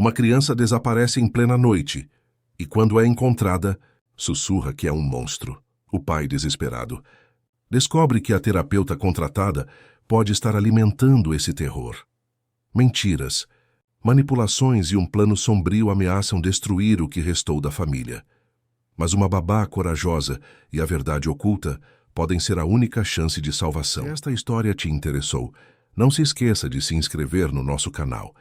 Uma criança desaparece em plena noite e, quando é encontrada, sussurra que é um monstro. O pai, desesperado, descobre que a terapeuta contratada pode estar alimentando esse terror. Mentiras, manipulações e um plano sombrio ameaçam destruir o que restou da família. Mas uma babá corajosa e a verdade oculta podem ser a única chance de salvação. Se esta história te interessou, não se esqueça de se inscrever no nosso canal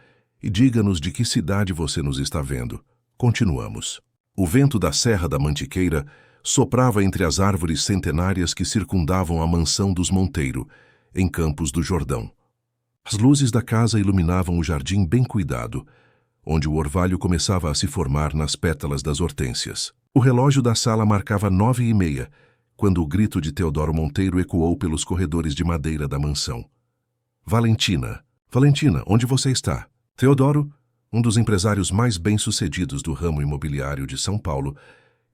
e diga-nos de que cidade você nos está vendo. Continuamos. O vento da Serra da Mantiqueira soprava entre as árvores centenárias que circundavam a mansão dos Monteiro, em Campos do Jordão. As luzes da casa iluminavam o jardim bem cuidado, onde o orvalho começava a se formar nas pétalas das hortênsias. O relógio da sala marcava 9h30, quando o grito de Teodoro Monteiro ecoou pelos corredores de madeira da mansão. Valentina! Valentina, onde você está? Teodoro, um dos empresários mais bem-sucedidos do ramo imobiliário de São Paulo,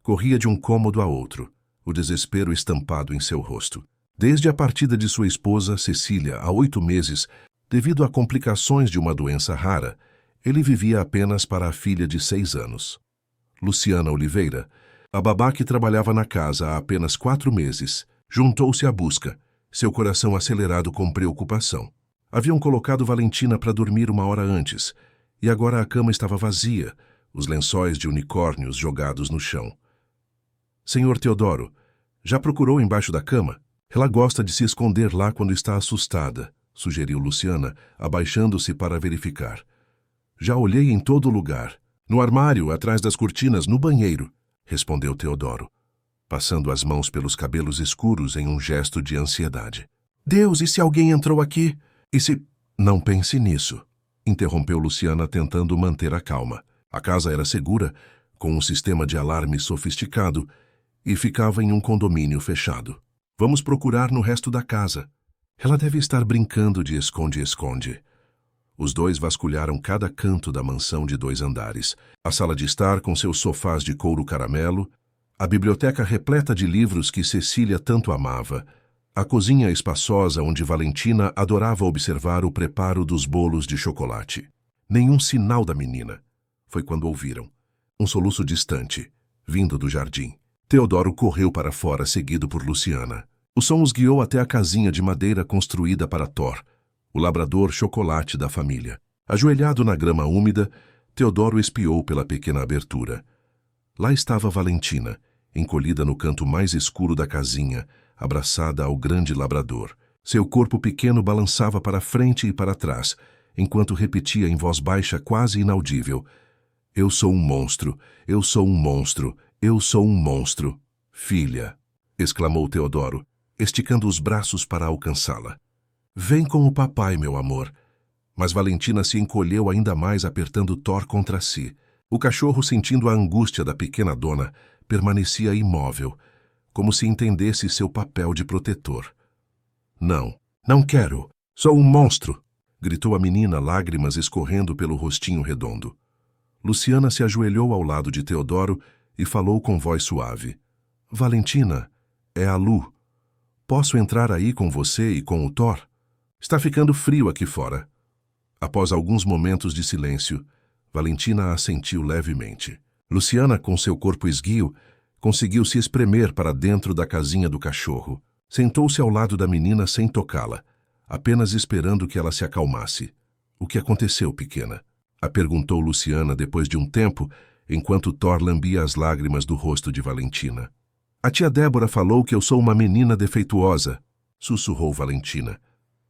corria de um cômodo a outro, o desespero estampado em seu rosto. Desde a partida de sua esposa, Cecília, há 8 meses, devido a complicações de uma doença rara, ele vivia apenas para a filha de 6 anos. Luciana Oliveira, a babá que trabalhava na casa há apenas 4 meses, juntou-se à busca, seu coração acelerado com preocupação. Haviam colocado Valentina para dormir 1 hora antes, e agora a cama estava vazia, os lençóis de unicórnios jogados no chão. Senhor Teodoro, já procurou embaixo da cama? Ela gosta de se esconder lá quando está assustada, sugeriu Luciana, abaixando-se para verificar. Já olhei em todo lugar. No armário, atrás das cortinas, no banheiro, respondeu Teodoro, passando as mãos pelos cabelos escuros em um gesto de ansiedade. Deus, e se alguém entrou aqui? E se... Não pense nisso, interrompeu Luciana, tentando manter a calma. A casa era segura, com um sistema de alarme sofisticado, e ficava em um condomínio fechado. Vamos procurar no resto da casa. Ela deve estar brincando de esconde-esconde. Os dois vasculharam cada canto da mansão de 2 andares, a sala de estar com seus sofás de couro caramelo, a biblioteca repleta de livros que Cecília tanto amava, a cozinha espaçosa onde Valentina adorava observar o preparo dos bolos de chocolate. Nenhum sinal da menina. Foi quando ouviram. Um soluço distante, vindo do jardim. Teodoro correu para fora, seguido por Luciana. O som os guiou até a casinha de madeira construída para Thor, o labrador chocolate da família. Ajoelhado na grama úmida, Teodoro espiou pela pequena abertura. Lá estava Valentina, encolhida no canto mais escuro da casinha, abraçada ao grande labrador. Seu corpo pequeno balançava para frente e para trás, enquanto repetia em voz baixa quase inaudível: Eu sou um monstro, eu sou um monstro, eu sou um monstro. Filha, exclamou Teodoro, esticando os braços para alcançá-la. Vem com o papai, meu amor. Mas Valentina se encolheu ainda mais, apertando Thor contra si. O cachorro, sentindo a angústia da pequena dona, permanecia imóvel, como se entendesse seu papel de protetor. Não, não quero. Sou um monstro! Gritou a menina, lágrimas escorrendo pelo rostinho redondo. Luciana se ajoelhou ao lado de Teodoro e falou com voz suave. Valentina, é a Lu. Posso entrar aí com você e com o Thor? Está ficando frio aqui fora. Após alguns momentos de silêncio, Valentina assentiu levemente. Luciana, com seu corpo esguio, conseguiu se espremer para dentro da casinha do cachorro. Sentou-se ao lado da menina sem tocá-la, apenas esperando que ela se acalmasse. O que aconteceu, pequena? A perguntou Luciana depois de um tempo, enquanto Thor lambia as lágrimas do rosto de Valentina. A tia Débora falou que eu sou uma menina defeituosa, sussurrou Valentina,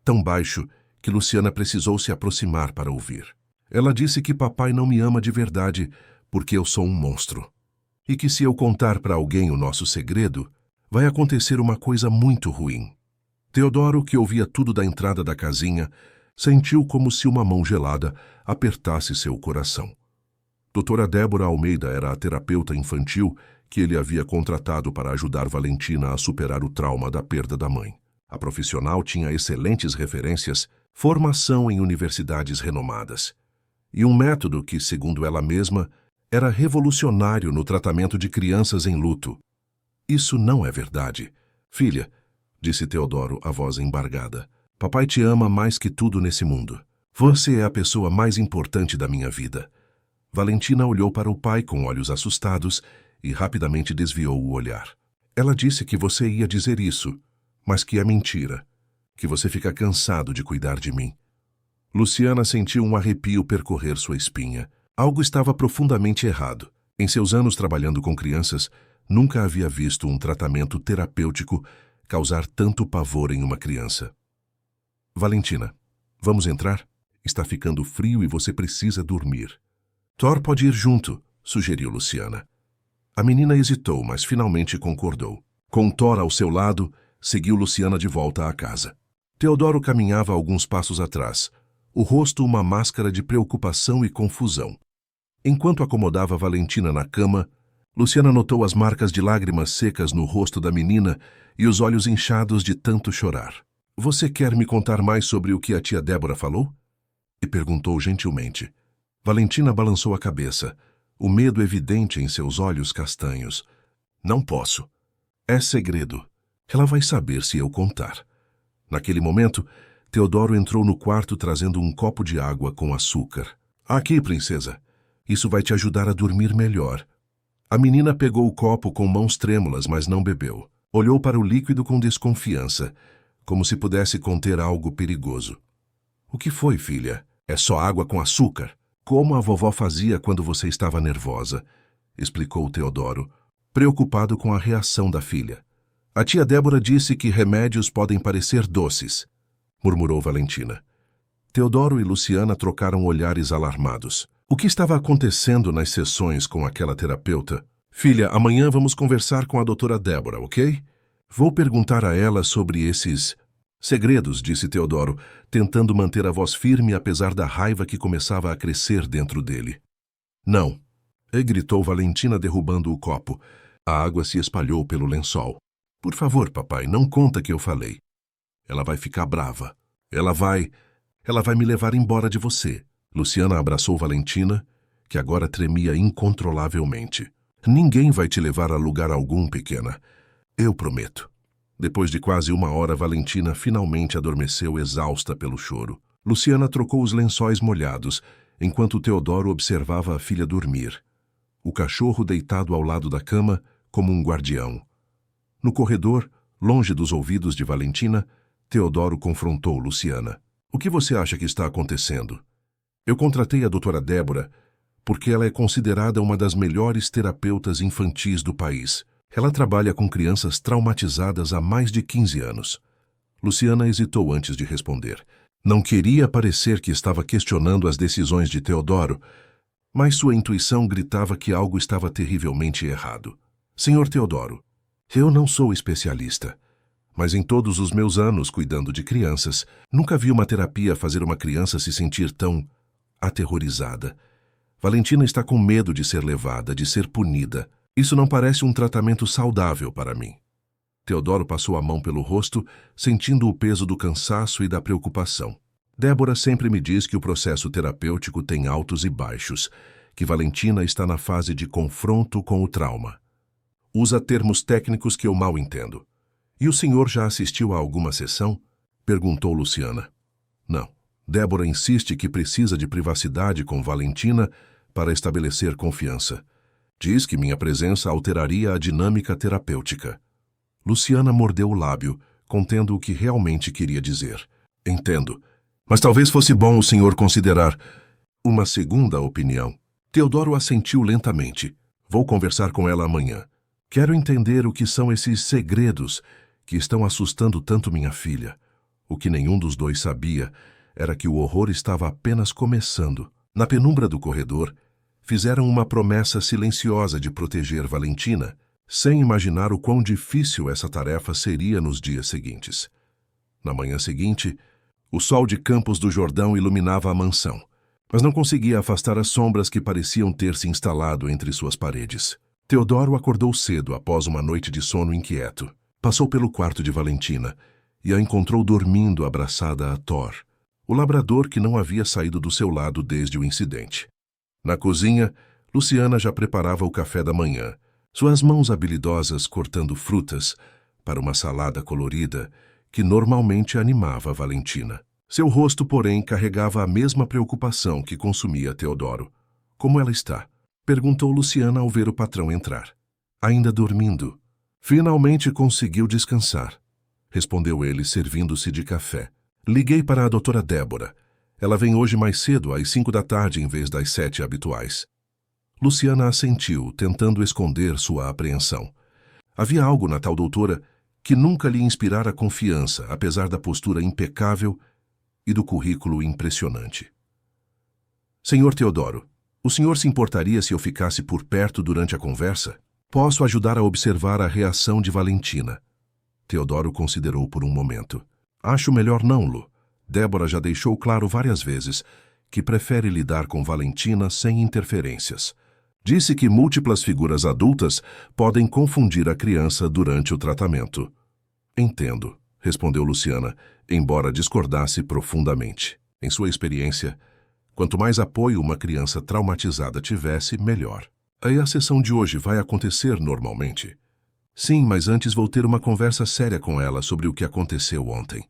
tão baixo que Luciana precisou se aproximar para ouvir. Ela disse que papai não me ama de verdade porque eu sou um monstro. E que se eu contar para alguém o nosso segredo, vai acontecer uma coisa muito ruim. Teodoro, que ouvia tudo da entrada da casinha, sentiu como se uma mão gelada apertasse seu coração. Doutora Débora Almeida era a terapeuta infantil que ele havia contratado para ajudar Valentina a superar o trauma da perda da mãe. A profissional tinha excelentes referências, formação em universidades renomadas, e um método que, segundo ela mesma, era revolucionário no tratamento de crianças em luto. Isso não é verdade. Filha, disse Teodoro, a voz embargada, papai te ama mais que tudo nesse mundo. Você é a pessoa mais importante da minha vida. Valentina olhou para o pai com olhos assustados e rapidamente desviou o olhar. Ela disse que você ia dizer isso, mas que é mentira, que você fica cansado de cuidar de mim. Luciana sentiu um arrepio percorrer sua espinha. Algo estava profundamente errado. Em seus anos trabalhando com crianças, nunca havia visto um tratamento terapêutico causar tanto pavor em uma criança. Valentina, vamos entrar? Está ficando frio e você precisa dormir. Thor pode ir junto, sugeriu Luciana. A menina hesitou, mas finalmente concordou. Com Thor ao seu lado, seguiu Luciana de volta à casa. Teodoro caminhava alguns passos atrás, o rosto uma máscara de preocupação e confusão. Enquanto acomodava Valentina na cama, Luciana notou as marcas de lágrimas secas no rosto da menina e os olhos inchados de tanto chorar. Você quer me contar mais sobre o que a tia Débora falou? E perguntou gentilmente. Valentina balançou a cabeça, o medo evidente em seus olhos castanhos. Não posso. É segredo. Ela vai saber se eu contar. Naquele momento, Teodoro entrou no quarto trazendo um copo de água com açúcar. Aqui, princesa. Isso vai te ajudar a dormir melhor. A menina pegou o copo com mãos trêmulas, mas não bebeu. Olhou para o líquido com desconfiança, como se pudesse conter algo perigoso. O que foi, filha? É só água com açúcar. Como a vovó fazia quando você estava nervosa, explicou Teodoro, preocupado com a reação da filha. A tia Débora disse que remédios podem parecer doces, murmurou Valentina. Teodoro e Luciana trocaram olhares alarmados. O que estava acontecendo nas sessões com aquela terapeuta? Filha, amanhã vamos conversar com a doutora Débora, ok? Vou perguntar a ela sobre esses segredos, disse Teodoro, tentando manter a voz firme apesar da raiva que começava a crescer dentro dele. Não, gritou Valentina derrubando o copo. A água se espalhou pelo lençol. Por favor, papai, não conta que eu falei. Ela vai ficar brava. Ela vai me levar embora de você. Luciana abraçou Valentina, que agora tremia incontrolavelmente. Ninguém vai te levar a lugar algum, pequena. Eu prometo. Depois de quase 1 hora, Valentina finalmente adormeceu exausta pelo choro. Luciana trocou os lençóis molhados, enquanto Teodoro observava a filha dormir. O cachorro deitado ao lado da cama, como um guardião. No corredor, longe dos ouvidos de Valentina, Teodoro confrontou Luciana. O que você acha que está acontecendo? Eu contratei a doutora Débora porque ela é considerada uma das melhores terapeutas infantis do país. Ela trabalha com crianças traumatizadas há mais de 15 anos. Luciana hesitou antes de responder. Não queria parecer que estava questionando as decisões de Teodoro, mas sua intuição gritava que algo estava terrivelmente errado. Senhor Teodoro, eu não sou especialista, mas em todos os meus anos cuidando de crianças, nunca vi uma terapia fazer uma criança se sentir tão aterrorizada. Valentina está com medo de ser levada, de ser punida. Isso não parece um tratamento saudável para mim. Teodoro passou a mão pelo rosto, sentindo o peso do cansaço e da preocupação. Débora sempre me diz que o processo terapêutico tem altos e baixos, que Valentina está na fase de confronto com o trauma. Usa termos técnicos que eu mal entendo. E o senhor já assistiu a alguma sessão? Perguntou Luciana. Não. Débora insiste que precisa de privacidade com Valentina para estabelecer confiança. Diz que minha presença alteraria a dinâmica terapêutica. Luciana mordeu o lábio, contendo o que realmente queria dizer. Entendo. Mas talvez fosse bom o senhor considerar uma segunda opinião. Teodoro assentiu lentamente. Vou conversar com ela amanhã. Quero entender o que são esses segredos que estão assustando tanto minha filha. O que nenhum dos dois sabia era que o horror estava apenas começando. Na penumbra do corredor, fizeram uma promessa silenciosa de proteger Valentina, sem imaginar o quão difícil essa tarefa seria nos dias seguintes. Na manhã seguinte, o sol de Campos do Jordão iluminava a mansão, mas não conseguia afastar as sombras que pareciam ter se instalado entre suas paredes. Teodoro acordou cedo após uma noite de sono inquieto. Passou pelo quarto de Valentina e a encontrou dormindo abraçada a Thor, o labrador que não havia saído do seu lado desde o incidente. Na cozinha, Luciana já preparava o café da manhã, suas mãos habilidosas cortando frutas para uma salada colorida que normalmente animava Valentina. Seu rosto, porém, carregava a mesma preocupação que consumia Teodoro. Como ela está? Perguntou Luciana ao ver o patrão entrar. Ainda dormindo. Finalmente conseguiu descansar, respondeu ele, servindo-se de café. Liguei para a doutora Débora. Ela vem hoje mais cedo, às 5 da tarde, em vez das 7 habituais. Luciana assentiu, tentando esconder sua apreensão. Havia algo na tal doutora que nunca lhe inspirara confiança, apesar da postura impecável e do currículo impressionante. Senhor Teodoro, o senhor se importaria se eu ficasse por perto durante a conversa? Posso ajudar a observar a reação de Valentina. Teodoro considerou por um momento. Acho melhor não, Lu. Débora já deixou claro várias vezes que prefere lidar com Valentina sem interferências. Disse que múltiplas figuras adultas podem confundir a criança durante o tratamento. Entendo, respondeu Luciana, embora discordasse profundamente. Em sua experiência, quanto mais apoio uma criança traumatizada tivesse, melhor. Aí a sessão de hoje vai acontecer normalmente? Sim, mas antes vou ter uma conversa séria com ela sobre o que aconteceu ontem.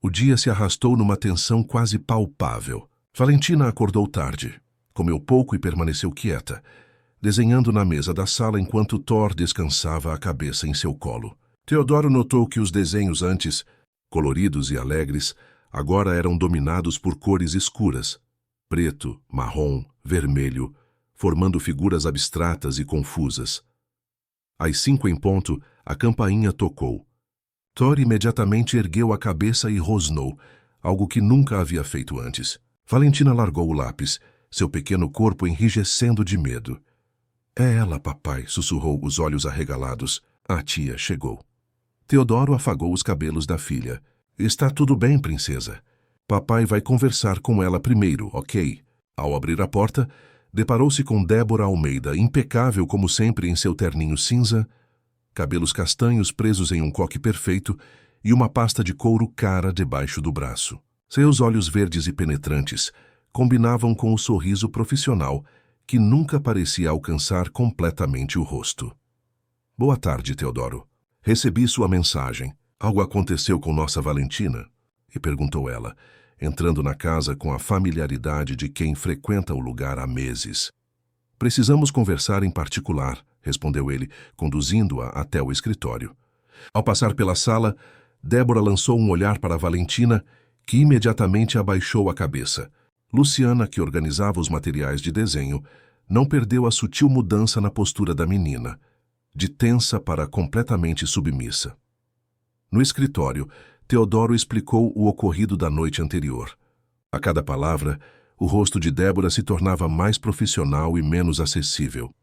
O dia se arrastou numa tensão quase palpável. Valentina acordou tarde, comeu pouco e permaneceu quieta, desenhando na mesa da sala enquanto Thor descansava a cabeça em seu colo. Teodoro notou que os desenhos antes, coloridos e alegres, agora eram dominados por cores escuras, preto, marrom, vermelho, formando figuras abstratas e confusas. Às 5 em ponto, a campainha tocou. Thor imediatamente ergueu a cabeça e rosnou, algo que nunca havia feito antes. Valentina largou o lápis, seu pequeno corpo enrijecendo de medo. É ela, papai, sussurrou, os olhos arregalados. A tia chegou. Teodoro afagou os cabelos da filha. Está tudo bem, princesa. Papai vai conversar com ela primeiro, ok? Ao abrir a porta, deparou-se com Débora Almeida, impecável como sempre em seu terninho cinza, cabelos castanhos presos em um coque perfeito e uma pasta de couro cara debaixo do braço. Seus olhos verdes e penetrantes combinavam com o sorriso profissional que nunca parecia alcançar completamente o rosto. Boa tarde, Teodoro. Recebi sua mensagem. Algo aconteceu com nossa Valentina? E perguntou ela, entrando na casa com a familiaridade de quem frequenta o lugar há meses. Precisamos conversar em particular, respondeu ele, conduzindo-a até o escritório. Ao passar pela sala, Débora lançou um olhar para Valentina, que imediatamente abaixou a cabeça. Luciana, que organizava os materiais de desenho, não perdeu a sutil mudança na postura da menina, de tensa para completamente submissa. No escritório, Teodoro explicou o ocorrido da noite anterior. A cada palavra, o rosto de Débora se tornava mais profissional e menos acessível.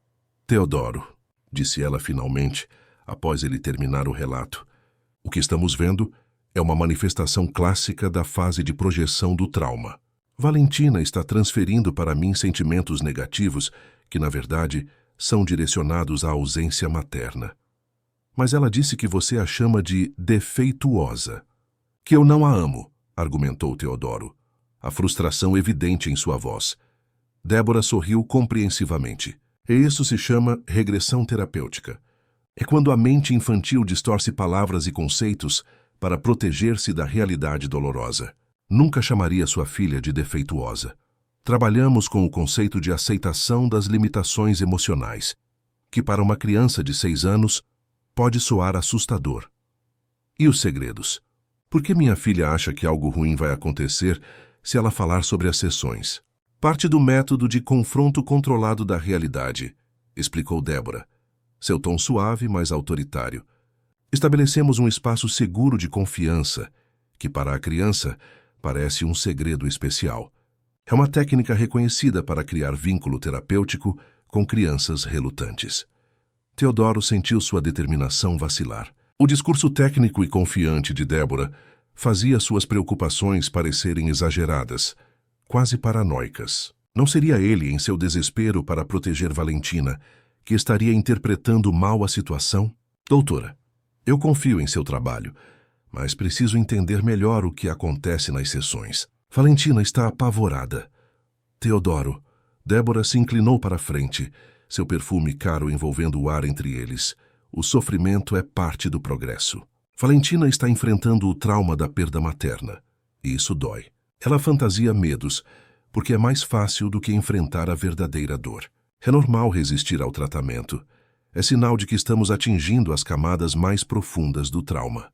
Teodoro, disse ela finalmente, após ele terminar o relato, o que estamos vendo é uma manifestação clássica da fase de projeção do trauma. Valentina está transferindo para mim sentimentos negativos que, na verdade, são direcionados à ausência materna. Mas ela disse que você a chama de defeituosa. Que eu não a amo, argumentou Teodoro, a frustração evidente em sua voz. Débora sorriu compreensivamente. E isso se chama regressão terapêutica. É quando a mente infantil distorce palavras e conceitos para proteger-se da realidade dolorosa. Nunca chamaria sua filha de defeituosa. Trabalhamos com o conceito de aceitação das limitações emocionais, que para uma criança de 6 anos pode soar assustador. E os segredos? Por que minha filha acha que algo ruim vai acontecer se ela falar sobre as sessões? Parte do método de confronto controlado da realidade, explicou Débora, seu tom suave, mas autoritário. Estabelecemos um espaço seguro de confiança, que para a criança parece um segredo especial. É uma técnica reconhecida para criar vínculo terapêutico com crianças relutantes. Teodoro sentiu sua determinação vacilar. O discurso técnico e confiante de Débora fazia suas preocupações parecerem exageradas, quase paranoicas. Não seria ele, em seu desespero para proteger Valentina, que estaria interpretando mal a situação? Doutora, eu confio em seu trabalho, mas preciso entender melhor o que acontece nas sessões. Valentina está apavorada. Teodoro. Débora se inclinou para a frente, seu perfume caro envolvendo o ar entre eles. O sofrimento é parte do progresso. Valentina está enfrentando o trauma da perda materna, e isso dói. Ela fantasia medos, porque é mais fácil do que enfrentar a verdadeira dor. É normal resistir ao tratamento. É sinal de que estamos atingindo as camadas mais profundas do trauma.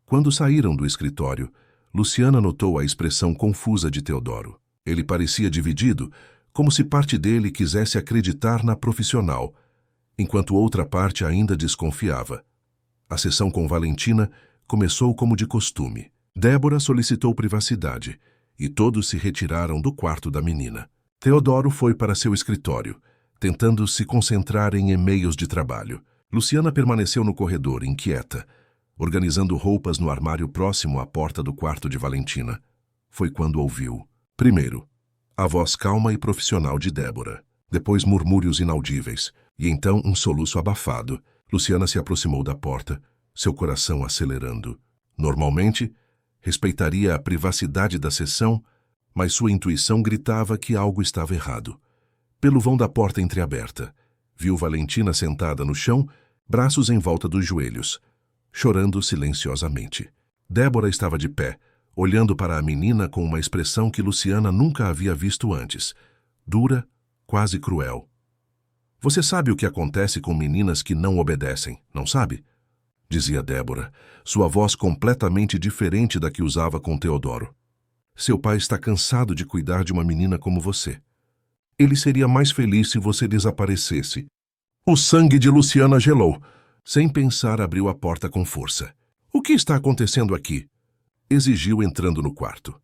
Quando saíram do escritório, Luciana notou a expressão confusa de Teodoro. Ele parecia dividido, como se parte dele quisesse acreditar na profissional, enquanto outra parte ainda desconfiava. A sessão com Valentina começou como de costume. Débora solicitou privacidade e todos se retiraram do quarto da menina. Teodoro foi para seu escritório, tentando se concentrar em e-mails de trabalho. Luciana permaneceu no corredor, inquieta, organizando roupas no armário próximo à porta do quarto de Valentina. Foi quando ouviu, primeiro, a voz calma e profissional de Débora, depois murmúrios inaudíveis, e então um soluço abafado. Luciana se aproximou da porta, seu coração acelerando. Normalmente, respeitaria a privacidade da sessão, mas sua intuição gritava que algo estava errado. Pelo vão da porta entreaberta, viu Valentina sentada no chão, braços em volta dos joelhos, chorando silenciosamente. Débora estava de pé, olhando para a menina com uma expressão que Luciana nunca havia visto antes, dura, quase cruel. Você sabe o que acontece com meninas que não obedecem, não sabe? Dizia Débora, sua voz completamente diferente da que usava com Teodoro. Seu pai está cansado de cuidar de uma menina como você. Ele seria mais feliz se você desaparecesse. O sangue de Luciana gelou. Sem pensar, abriu a porta com força. O que está acontecendo aqui? Exigiu entrando no quarto.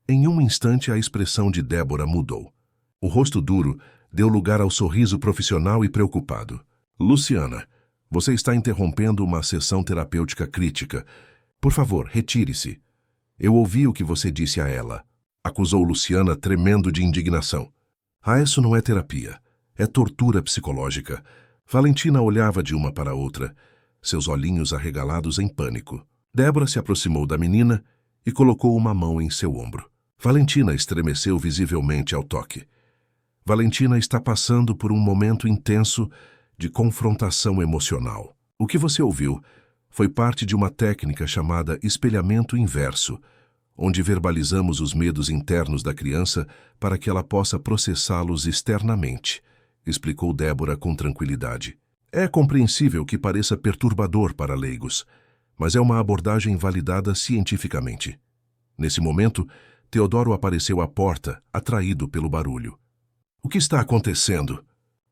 Em um instante, a expressão de Débora mudou. O rosto duro deu lugar ao sorriso profissional e preocupado. Luciana, você está interrompendo uma sessão terapêutica crítica. Por favor, retire-se. Eu ouvi o que você disse a ela, acusou Luciana, tremendo de indignação. Ah, isso não é terapia. É tortura psicológica. Valentina olhava de uma para a outra, seus olhinhos arregalados em pânico. Débora se aproximou da menina e colocou uma mão em seu ombro. Valentina estremeceu visivelmente ao toque. Valentina está passando por um momento intenso de confrontação emocional. O que você ouviu foi parte de uma técnica chamada espelhamento inverso, onde verbalizamos os medos internos da criança para que ela possa processá-los externamente, explicou Débora com tranquilidade. É compreensível que pareça perturbador para leigos, mas é uma abordagem validada cientificamente. Nesse momento, Teodoro apareceu à porta, atraído pelo barulho. O que está acontecendo?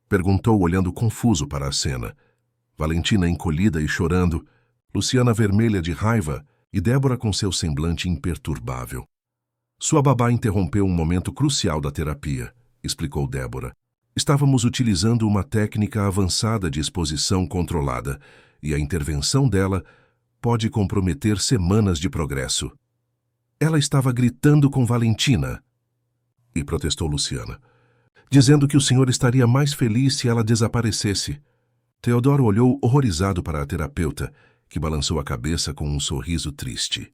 Perguntou, olhando confuso para a cena. Valentina encolhida e chorando, Luciana vermelha de raiva e Débora com seu semblante imperturbável. Sua babá interrompeu um momento crucial da terapia, explicou Débora. Estávamos utilizando uma técnica avançada de exposição controlada e a intervenção dela pode comprometer semanas de progresso. Ela estava gritando com Valentina, e protestou Luciana, dizendo que o senhor estaria mais feliz se ela desaparecesse. Teodoro olhou horrorizado para a terapeuta, que balançou a cabeça com um sorriso triste.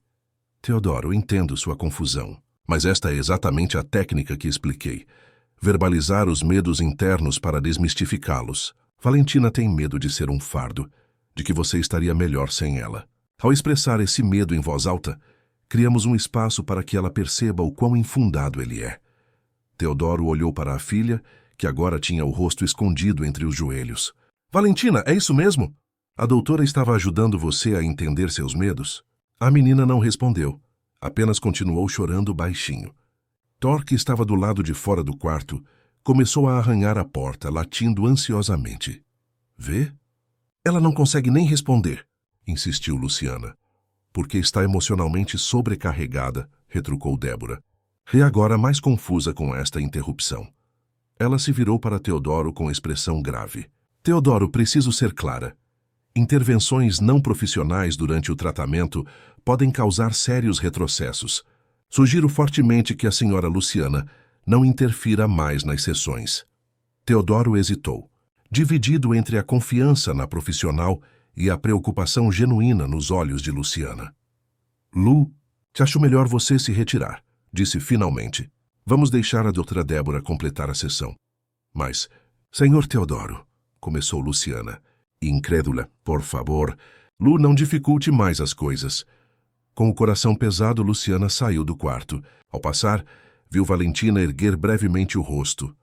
Teodoro, entendo sua confusão, mas esta é exatamente a técnica que expliquei. Verbalizar os medos internos para desmistificá-los. Valentina tem medo de ser um fardo, de que você estaria melhor sem ela. Ao expressar esse medo em voz alta, criamos um espaço para que ela perceba o quão infundado ele é. Teodoro olhou para a filha, que agora tinha o rosto escondido entre os joelhos. Valentina, é isso mesmo? A doutora estava ajudando você a entender seus medos? A menina não respondeu, apenas continuou chorando baixinho. Thor, que estava do lado de fora do quarto, começou a arranhar a porta, latindo ansiosamente. Vê? Ela não consegue nem responder, insistiu Luciana. Porque está emocionalmente sobrecarregada, retrucou Débora. E agora mais confusa com esta interrupção. Ela se virou para Teodoro com expressão grave. Teodoro, preciso ser clara. Intervenções não profissionais durante o tratamento podem causar sérios retrocessos. Sugiro fortemente que a senhora Luciana não interfira mais nas sessões. Teodoro hesitou, dividido entre a confiança na profissional e a preocupação genuína nos olhos de Luciana. Lu, acho melhor você se retirar, disse finalmente. Vamos deixar a doutora Débora completar a sessão. Mas, senhor Teodoro, começou Luciana, incrédula, por favor, Lu, não dificulte mais as coisas. Com o coração pesado, Luciana saiu do quarto. Ao passar, viu Valentina erguer brevemente o rosto,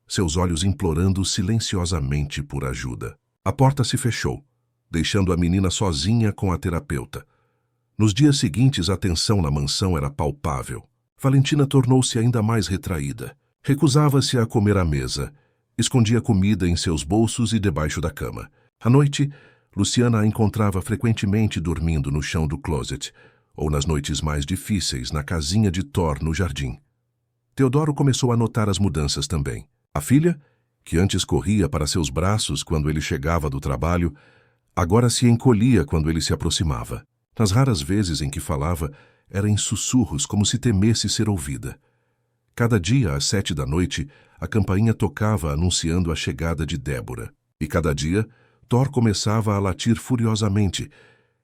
seus olhos implorando silenciosamente por ajuda. A porta se fechou, deixando a menina sozinha com a terapeuta. Nos dias seguintes, a tensão na mansão era palpável. Valentina tornou-se ainda mais retraída. Recusava-se a comer à mesa, escondia comida em seus bolsos e debaixo da cama. À noite, Luciana a encontrava frequentemente dormindo no chão do closet, ou nas noites mais difíceis, na casinha de Thor no jardim. Teodoro começou a notar as mudanças também. A filha, que antes corria para seus braços quando ele chegava do trabalho, agora se encolhia quando ele se aproximava. Nas raras vezes em que falava, era em sussurros, como se temesse ser ouvida. Cada dia, às 7 da noite, a campainha tocava anunciando a chegada de Débora. E cada dia, Thor começava a latir furiosamente,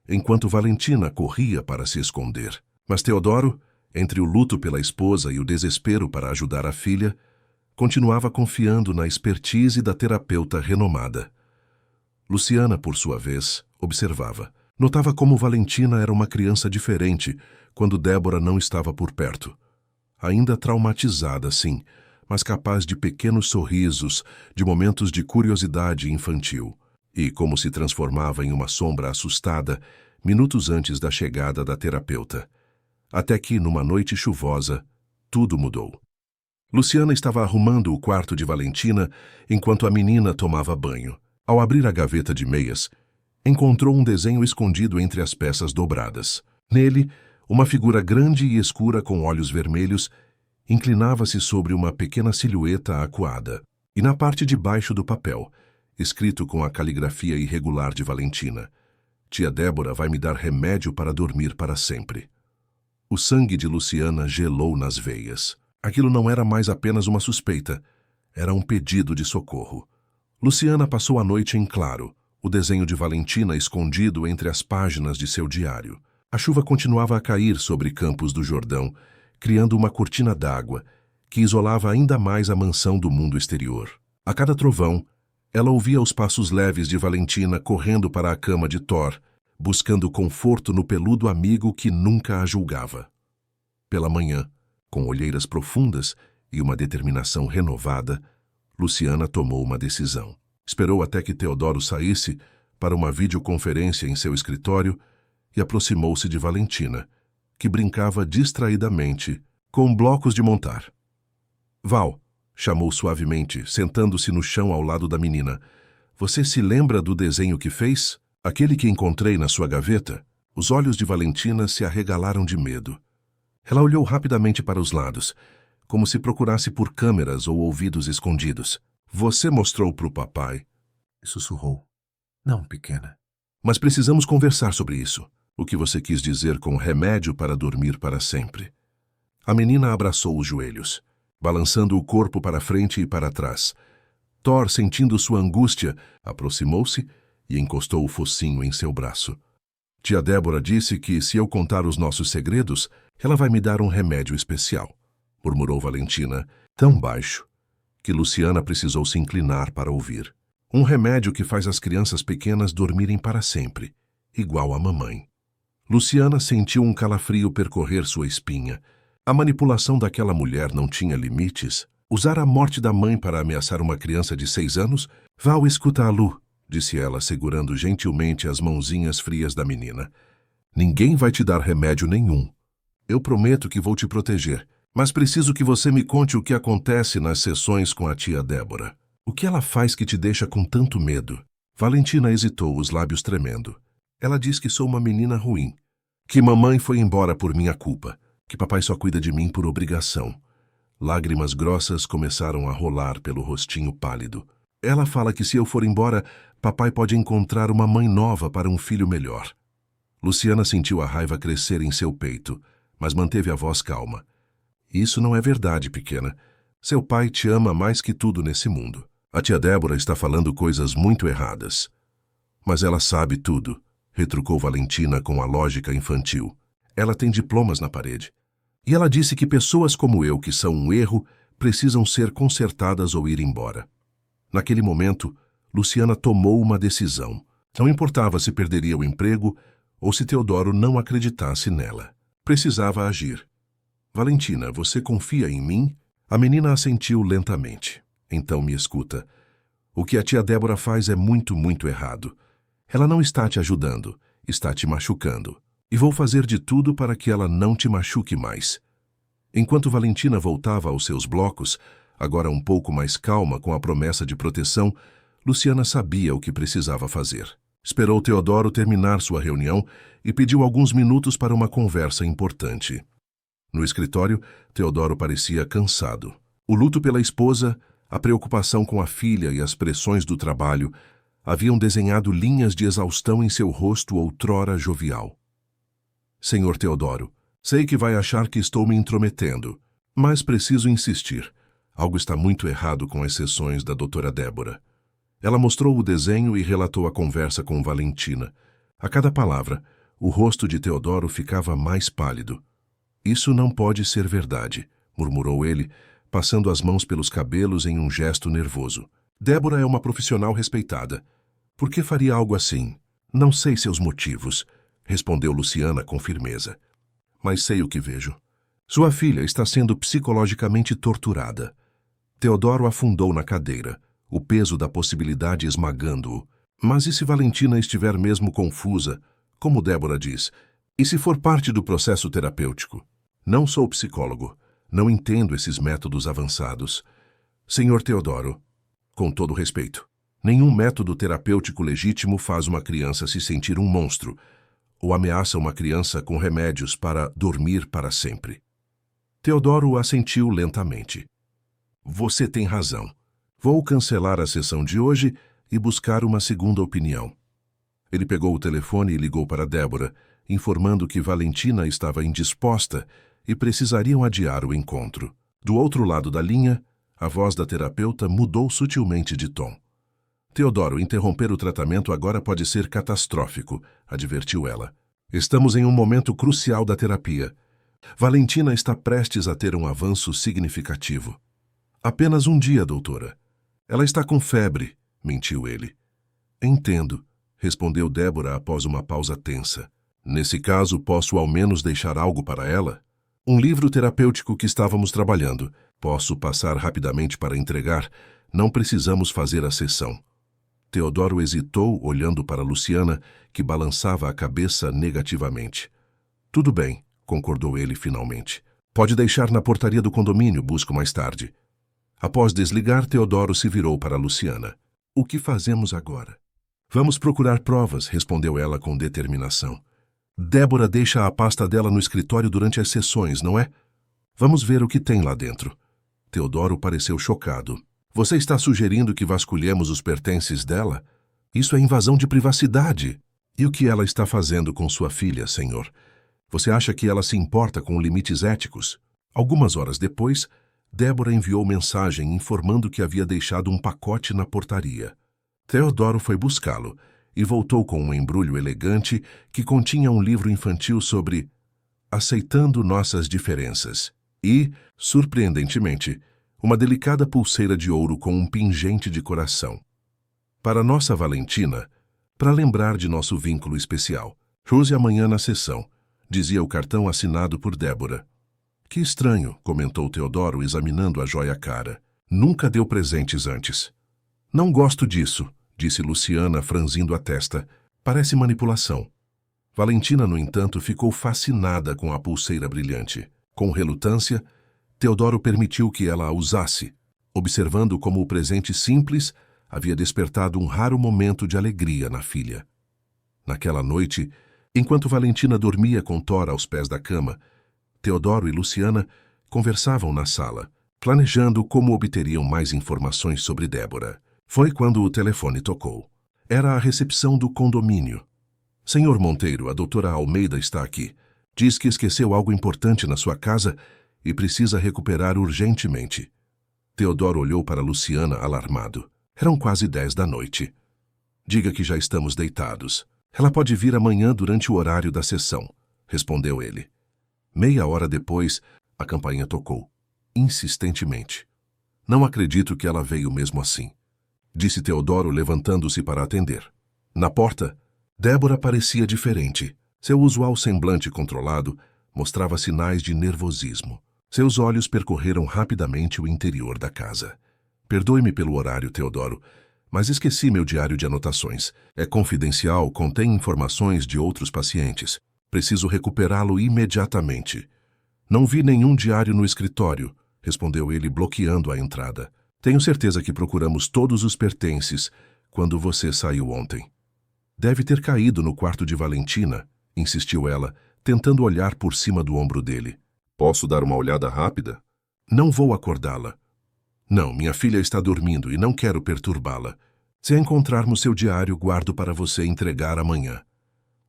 enquanto Valentina corria para se esconder. Mas Teodoro, entre o luto pela esposa e o desespero para ajudar a filha, continuava confiando na expertise da terapeuta renomada. Luciana, por sua vez, observava. Notava como Valentina era uma criança diferente quando Débora não estava por perto. Ainda traumatizada, sim, mas capaz de pequenos sorrisos, de momentos de curiosidade infantil. E como se transformava em uma sombra assustada minutos antes da chegada da terapeuta. Até que, numa noite chuvosa, tudo mudou. Luciana estava arrumando o quarto de Valentina enquanto a menina tomava banho. Ao abrir a gaveta de meias, encontrou um desenho escondido entre as peças dobradas. Nele, uma figura grande e escura com olhos vermelhos inclinava-se sobre uma pequena silhueta acuada. E na parte de baixo do papel, escrito com a caligrafia irregular de Valentina, Tia Débora vai me dar remédio para dormir para sempre. O sangue de Luciana gelou nas veias. Aquilo não era mais apenas uma suspeita, era um pedido de socorro. Luciana passou a noite em claro, o desenho de Valentina escondido entre as páginas de seu diário. A chuva continuava a cair sobre Campos do Jordão, criando uma cortina d'água que isolava ainda mais a mansão do mundo exterior. A cada trovão, ela ouvia os passos leves de Valentina correndo para a cama de Thor, buscando conforto no peludo amigo que nunca a julgava. Pela manhã, com olheiras profundas e uma determinação renovada, Luciana tomou uma decisão. Esperou até que Teodoro saísse para uma videoconferência em seu escritório e aproximou-se de Valentina, que brincava distraidamente com blocos de montar. Val, chamou suavemente, sentando-se no chão ao lado da menina. Você se lembra do desenho que fez? Aquele que encontrei na sua gaveta? Os olhos de Valentina se arregalaram de medo. Ela olhou rapidamente para os lados, como se procurasse por câmeras ou ouvidos escondidos. Você mostrou para o papai? Sussurrou. Não, pequena. Mas precisamos conversar sobre isso. O que você quis dizer com remédio para dormir para sempre? A menina abraçou os joelhos, balançando o corpo para frente e para trás. Thor, sentindo sua angústia, aproximou-se e encostou o focinho em seu braço. Tia Débora disse que, se eu contar os nossos segredos, ela vai me dar um remédio especial, murmurou Valentina, tão baixo que Luciana precisou se inclinar para ouvir. Um remédio que faz as crianças pequenas dormirem para sempre, igual a mamãe. Luciana sentiu um calafrio percorrer sua espinha. A manipulação daquela mulher não tinha limites. Usar a morte da mãe para ameaçar uma criança de 6 anos? Val, escuta a Lu, disse ela, segurando gentilmente as mãozinhas frias da menina. Ninguém vai te dar remédio nenhum. Eu prometo que vou te proteger, mas preciso que você me conte o que acontece nas sessões com a tia Débora. O que ela faz que te deixa com tanto medo? Valentina hesitou, os lábios tremendo. Ela diz que sou uma menina ruim, que mamãe foi embora por minha culpa, que papai só cuida de mim por obrigação. Lágrimas grossas começaram a rolar pelo rostinho pálido. Ela fala que se eu for embora, papai pode encontrar uma mãe nova para um filho melhor. Luciana sentiu a raiva crescer em seu peito, mas manteve a voz calma. Isso não é verdade, pequena. Seu pai te ama mais que tudo nesse mundo. A tia Débora está falando coisas muito erradas. Mas ela sabe tudo, retrucou Valentina com a lógica infantil. Ela tem diplomas na parede. E ela disse que pessoas como eu, que são um erro, precisam ser consertadas ou ir embora. Naquele momento, Luciana tomou uma decisão. Não importava se perderia o emprego ou se Teodoro não acreditasse nela. Precisava agir. Valentina, você confia em mim? A menina assentiu lentamente. Então me escuta. O que a tia Débora faz é muito, muito errado. Ela não está te ajudando, está te machucando. E vou fazer de tudo para que ela não te machuque mais. Enquanto Valentina voltava aos seus blocos, agora um pouco mais calma com a promessa de proteção, Luciana sabia o que precisava fazer. Esperou Teodoro terminar sua reunião e pediu alguns minutos para uma conversa importante. No escritório, Teodoro parecia cansado. O luto pela esposa, a preocupação com a filha e as pressões do trabalho haviam desenhado linhas de exaustão em seu rosto outrora jovial. Senhor Teodoro, sei que vai achar que estou me intrometendo, mas preciso insistir. Algo está muito errado com as sessões da doutora Débora. Ela mostrou o desenho e relatou a conversa com Valentina. A cada palavra, o rosto de Teodoro ficava mais pálido. Isso não pode ser verdade, murmurou ele, passando as mãos pelos cabelos em um gesto nervoso. Débora é uma profissional respeitada. Por que faria algo assim? Não sei seus motivos, respondeu Luciana com firmeza. Mas sei o que vejo. Sua filha está sendo psicologicamente torturada. Teodoro afundou na cadeira, o peso da possibilidade esmagando-o. Mas e se Valentina estiver mesmo confusa, como Débora diz? E se for parte do processo terapêutico? Não sou psicólogo. Não entendo esses métodos avançados. Senhor Teodoro, com todo respeito, nenhum método terapêutico legítimo faz uma criança se sentir um monstro ou ameaça uma criança com remédios para dormir para sempre. Teodoro assentiu lentamente. Você tem razão. Vou cancelar a sessão de hoje e buscar uma segunda opinião. Ele pegou o telefone e ligou para Débora, informando que Valentina estava indisposta e precisariam adiar o encontro. Do outro lado da linha, a voz da terapeuta mudou sutilmente de tom. Teodoro, interromper o tratamento agora pode ser catastrófico, advertiu ela. Estamos em um momento crucial da terapia. Valentina está prestes a ter um avanço significativo. Apenas um dia, doutora. Ela está com febre, mentiu ele. Entendo, respondeu Débora após uma pausa tensa. Nesse caso, posso ao menos deixar algo para ela? Um livro terapêutico que estávamos trabalhando. Posso passar rapidamente para entregar. Não precisamos fazer a sessão. Teodoro hesitou, olhando para Luciana, que balançava a cabeça negativamente. Tudo bem, concordou ele finalmente. Pode deixar na portaria do condomínio, busco mais tarde. Após desligar, Teodoro se virou para Luciana. O que fazemos agora? Vamos procurar provas, respondeu ela com determinação. Débora deixa a pasta dela no escritório durante as sessões, não é? Vamos ver o que tem lá dentro. Teodoro pareceu chocado. Você está sugerindo que vasculhemos os pertences dela? Isso é invasão de privacidade. E o que ela está fazendo com sua filha, senhor? Você acha que ela se importa com limites éticos? Algumas horas depois, Débora enviou mensagem informando que havia deixado um pacote na portaria. Teodoro foi buscá-lo e voltou com um embrulho elegante que continha um livro infantil sobre Aceitando Nossas Diferenças e, surpreendentemente, uma delicada pulseira de ouro com um pingente de coração. Para nossa Valentina, para lembrar de nosso vínculo especial. Use amanhã na sessão, dizia o cartão assinado por Débora. Que estranho, comentou Teodoro examinando a joia cara. Nunca deu presentes antes. Não gosto disso, disse Luciana franzindo a testa. Parece manipulação. Valentina, no entanto, ficou fascinada com a pulseira brilhante. Com relutância, Teodoro permitiu que ela a usasse, observando como o presente simples havia despertado um raro momento de alegria na filha. Naquela noite, enquanto Valentina dormia com Thora aos pés da cama, Teodoro e Luciana conversavam na sala, planejando como obteriam mais informações sobre Débora. Foi quando o telefone tocou. Era a recepção do condomínio. Senhor Monteiro, a doutora Almeida está aqui. Diz que esqueceu algo importante na sua casa e precisa recuperar urgentemente. Teodoro olhou para Luciana alarmado. Eram quase 10 da noite. Diga que já estamos deitados. Ela pode vir amanhã durante o horário da sessão, respondeu ele. Meia hora depois, a campainha tocou, insistentemente. Não acredito que ela veio mesmo assim, disse Teodoro levantando-se para atender. Na porta, Débora parecia diferente. Seu usual semblante controlado Mostrava sinais de nervosismo. Seus olhos percorreram rapidamente o interior da casa. Perdoe-me pelo horário, Teodoro, mas esqueci meu diário de anotações. É confidencial, contém informações de outros pacientes. Preciso recuperá-lo imediatamente. Não vi nenhum diário no escritório, respondeu ele, bloqueando a entrada. Tenho certeza que procuramos todos os pertences quando você saiu ontem. Deve ter caído no quarto de Valentina, insistiu ela, tentando olhar por cima do ombro dele. Posso dar uma olhada rápida? Não vou acordá-la. Não, minha filha está dormindo e não quero perturbá-la. Se encontrarmos seu diário, guardo para você entregar amanhã.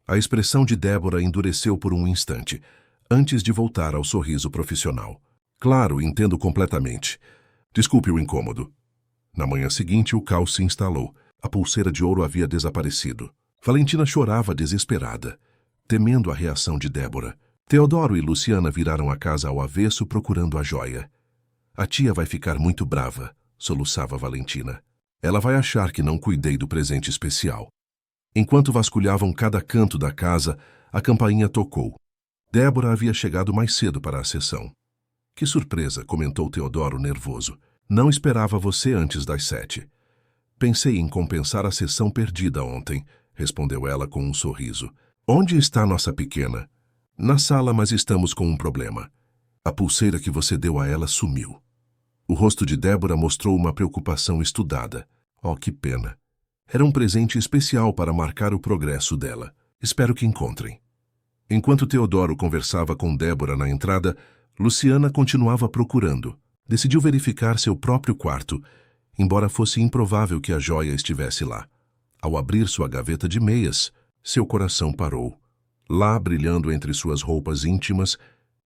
A expressão de Débora endureceu por um instante, antes de voltar ao sorriso profissional. Claro, entendo completamente. Desculpe o incômodo. Na manhã seguinte, o caos se instalou. A pulseira de ouro havia desaparecido. Valentina chorava desesperada, temendo a reação de Débora. Teodoro e Luciana viraram a casa ao avesso procurando a joia. A tia vai ficar muito brava, soluçava Valentina. Ela vai achar que não cuidei do presente especial. Enquanto vasculhavam cada canto da casa, a campainha tocou. Débora havia chegado mais cedo para a sessão. Que surpresa, comentou Teodoro nervoso. Não esperava você antes das 7. Pensei em compensar a sessão perdida ontem, respondeu ela com um sorriso. Onde está nossa pequena? Na sala, mas estamos com um problema. A pulseira que você deu a ela sumiu. O rosto de Débora mostrou uma preocupação estudada. Oh, que pena. Era um presente especial para marcar o progresso dela. Espero que encontrem. Enquanto Teodoro conversava com Débora na entrada, Luciana continuava procurando. Decidiu verificar seu próprio quarto, embora fosse improvável que a joia estivesse lá. Ao abrir sua gaveta de meias, seu coração parou. Lá, brilhando entre suas roupas íntimas,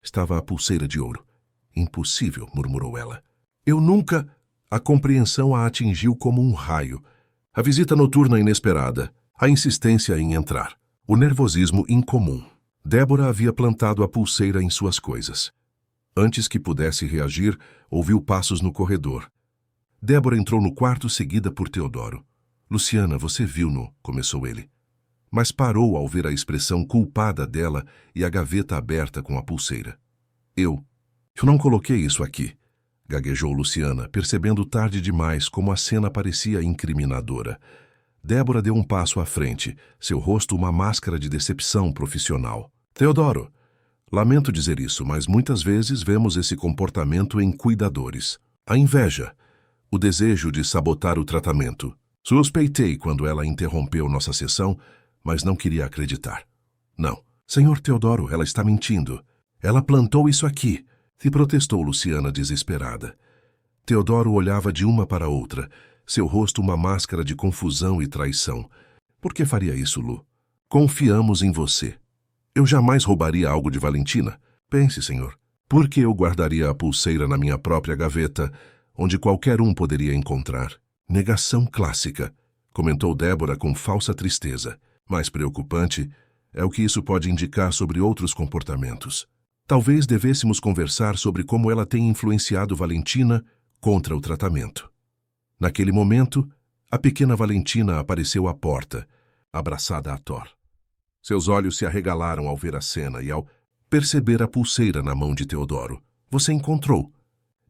estava a pulseira de ouro. Impossível, murmurou ela. Eu nunca... A compreensão a atingiu como um raio. A visita noturna inesperada, a insistência em entrar, o nervosismo incomum. Débora havia plantado a pulseira em suas coisas. Antes que pudesse reagir, ouviu passos no corredor. Débora entrou no quarto seguida por Teodoro. Luciana, você viu-no, começou ele. Mas parou ao ver a expressão culpada dela e a gaveta aberta com a pulseira. Eu não coloquei isso aqui, gaguejou Luciana, percebendo tarde demais como a cena parecia incriminadora. Débora deu um passo à frente, seu rosto uma máscara de decepção profissional. Teodoro, lamento dizer isso, mas muitas vezes vemos esse comportamento em cuidadores. A inveja, o desejo de sabotar o tratamento. Suspeitei quando ela interrompeu nossa sessão, mas não queria acreditar. Não, senhor Teodoro, ela está mentindo. Ela plantou isso aqui, se protestou Luciana desesperada. Teodoro olhava de uma para outra, seu rosto uma máscara de confusão e traição. Por que faria isso, Lu? Confiamos em você. Eu jamais roubaria algo de Valentina. Pense, senhor. Por que eu guardaria a pulseira na minha própria gaveta, onde qualquer um poderia encontrar? Negação clássica, comentou Débora com falsa tristeza. Mais preocupante é o que isso pode indicar sobre outros comportamentos. Talvez devêssemos conversar sobre como ela tem influenciado Valentina contra o tratamento. Naquele momento, a pequena Valentina apareceu à porta, abraçada a Thor. Seus olhos se arregalaram ao ver a cena e ao perceber a pulseira na mão de Teodoro. Você encontrou!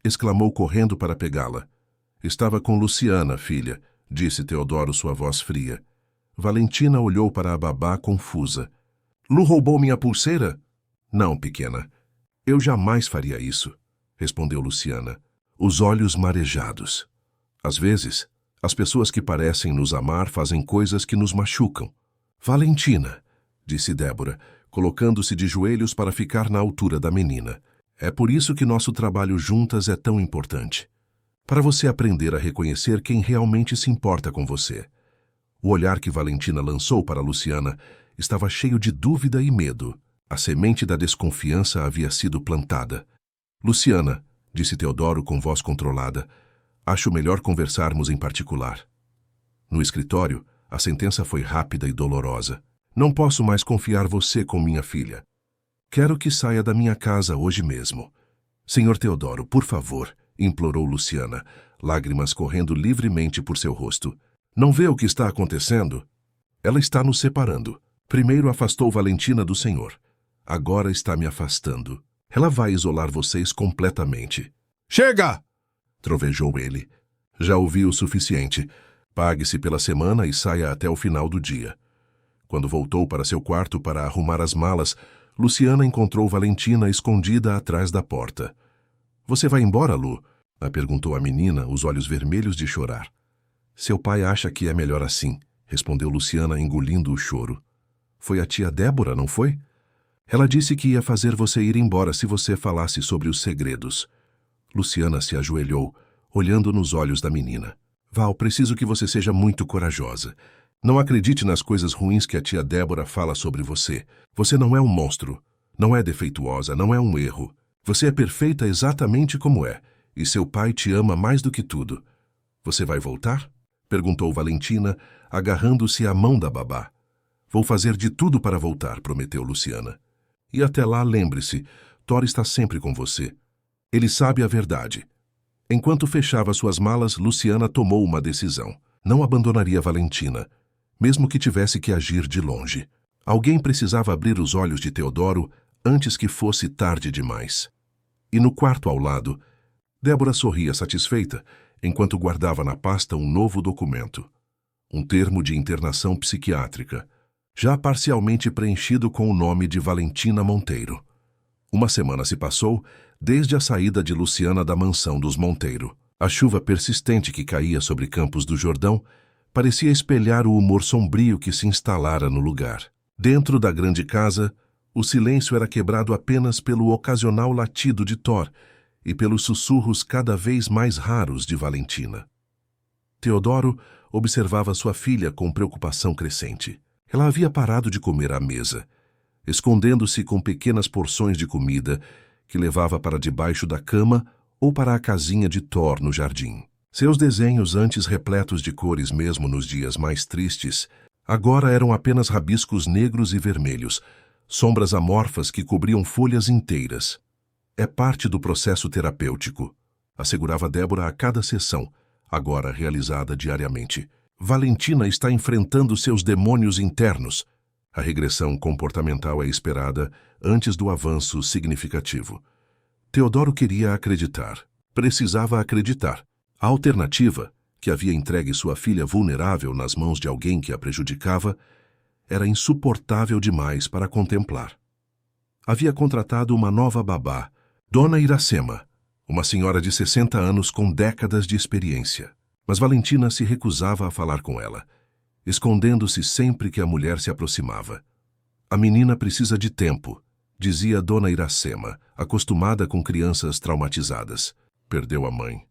Exclamou correndo para pegá-la. Estava com Luciana, filha, disse Teodoro, sua voz fria. Valentina olhou para a babá confusa. Lu roubou minha pulseira? Não, pequena. Eu jamais faria isso, respondeu Luciana, os olhos marejados. Às vezes, as pessoas que parecem nos amar fazem coisas que nos machucam. Valentina, disse Débora, colocando-se de joelhos para ficar na altura da menina. É por isso que nosso trabalho juntas é tão importante. Para você aprender a reconhecer quem realmente se importa com você. O olhar que Valentina lançou para Luciana estava cheio de dúvida e medo. A semente da desconfiança havia sido plantada. Luciana, disse Teodoro com voz controlada, acho melhor conversarmos em particular. No escritório, a sentença foi rápida e dolorosa. Não posso mais confiar você com minha filha. Quero que saia da minha casa hoje mesmo. Senhor Teodoro, por favor, implorou Luciana, lágrimas correndo livremente por seu rosto. Não vê o que está acontecendo? Ela está nos separando. Primeiro afastou Valentina do senhor. agora está me afastando. Ela vai isolar vocês completamente. Chega! Trovejou ele. Já ouvi o suficiente. Pague-se pela semana e saia até o final do dia. Quando voltou para seu quarto para arrumar as malas, Luciana encontrou Valentina escondida atrás da porta. Você vai embora, Lu? A perguntou a menina, os olhos vermelhos de chorar. Seu pai acha que é melhor assim, respondeu Luciana, engolindo o choro. Foi a tia Débora, não foi? Ela disse que ia fazer você ir embora se você falasse sobre os segredos. Luciana se ajoelhou, olhando nos olhos da menina. Val, preciso que você seja muito corajosa. Não acredite nas coisas ruins que a tia Débora fala sobre você. Você não é um monstro. Não é defeituosa, não é um erro. Você é perfeita exatamente como é, e seu pai te ama mais do que tudo. Você vai voltar? Perguntou Valentina, agarrando-se à mão da babá. Vou fazer de tudo para voltar, prometeu Luciana. E até lá, lembre-se, Thor está sempre com você. Ele sabe a verdade. Enquanto fechava suas malas, Luciana tomou uma decisão. Não abandonaria Valentina, mesmo que tivesse que agir de longe. Alguém precisava abrir os olhos de Teodoro antes que fosse tarde demais. E no quarto ao lado, Débora sorria satisfeita enquanto guardava na pasta um novo documento. Um termo de internação psiquiátrica, já parcialmente preenchido com o nome de Valentina Monteiro. Uma semana se passou desde a saída de Luciana da mansão dos Monteiro. A chuva persistente que caía sobre Campos do Jordão parecia espelhar o humor sombrio que se instalara no lugar. Dentro da grande casa, o silêncio era quebrado apenas pelo ocasional latido de Thor e pelos sussurros cada vez mais raros de Valentina. Teodoro observava sua filha com preocupação crescente. Ela havia parado de comer à mesa, escondendo-se com pequenas porções de comida que levava para debaixo da cama ou para a casinha de Thor no jardim. Seus desenhos, antes repletos de cores mesmo nos dias mais tristes, agora eram apenas rabiscos negros e vermelhos, sombras amorfas que cobriam folhas inteiras. É parte do processo terapêutico, assegurava Débora a cada sessão, agora realizada diariamente. Valentina está enfrentando seus demônios internos. A regressão comportamental é esperada antes do avanço significativo. Teodoro queria acreditar. Precisava acreditar. A alternativa, que havia entregue sua filha vulnerável nas mãos de alguém que a prejudicava, era insuportável demais para contemplar. Havia contratado uma nova babá, Dona Iracema, uma senhora de 60 anos com décadas de experiência. Mas Valentina se recusava a falar com ela, escondendo-se sempre que a mulher se aproximava. A menina precisa de tempo, dizia Dona Iracema, acostumada com crianças traumatizadas. Perdeu a mãe.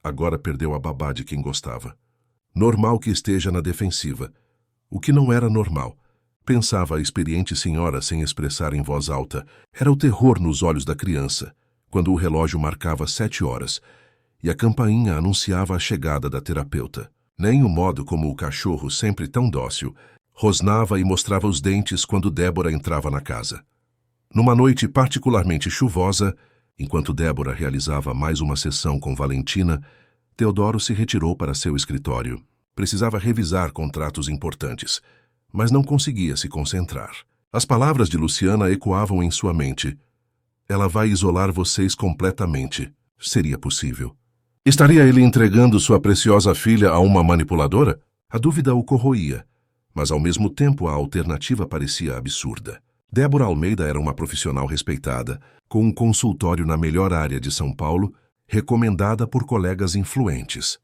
Agora perdeu a babá de quem gostava. Normal que esteja na defensiva. O que não era normal, pensava a experiente senhora sem expressar em voz alta, era o terror nos olhos da criança, quando o relógio marcava 7 horas e a campainha anunciava a chegada da terapeuta. Nem o modo como o cachorro, sempre tão dócil, rosnava e mostrava os dentes quando Débora entrava na casa. Numa noite particularmente chuvosa, enquanto Débora realizava mais uma sessão com Valentina, Teodoro se retirou para seu escritório. Precisava revisar contratos importantes, mas não conseguia se concentrar. As palavras de Luciana ecoavam em sua mente. Ela vai isolar vocês completamente. Seria possível. Estaria ele entregando sua preciosa filha a uma manipuladora? A dúvida o corroía, mas ao mesmo tempo a alternativa parecia absurda. Débora Almeida era uma profissional respeitada, com um consultório na melhor área de São Paulo, recomendada por colegas influentes.